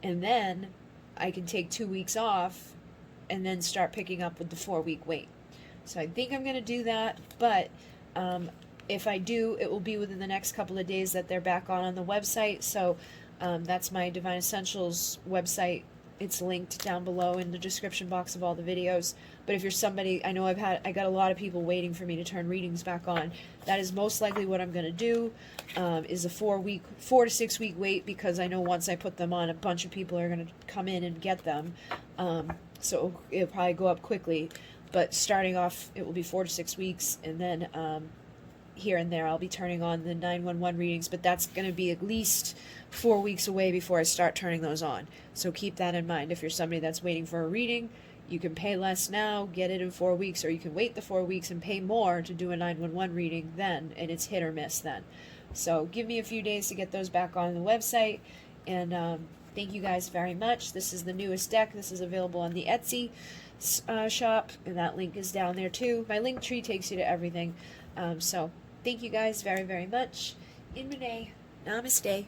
and then I can take 2 weeks off and then start picking up with the 4-week wait. So I think I'm going to do that, but if I do, it will be within the next couple of days that they're back on the website. So That's my Divine Essentials website. It's linked down below in the description box of all the videos. But if you're somebody, I know I got a lot of people waiting for me to turn readings back on. That is most likely what I'm going to do, is a 4 to 6 week wait, because I know once I put them on, a bunch of people are going to come in and get them. So it'll probably go up quickly. But starting off, it will be 4 to 6 weeks, and then here and there I'll be turning on the 911 readings, but that's going to be at least 4 weeks away before I start turning those on. So keep that in mind. If you're somebody that's waiting for a reading, you can pay less now, get it in 4 weeks, or you can wait the 4 weeks and pay more to do a 911 reading then, and it's hit or miss then. So give me a few days to get those back on the website, and thank you guys very much. This is the newest deck. This is available on the Etsy shop, and that link is down there too. My link tree takes you to everything. So thank you guys very, very much. In Renee. Namaste.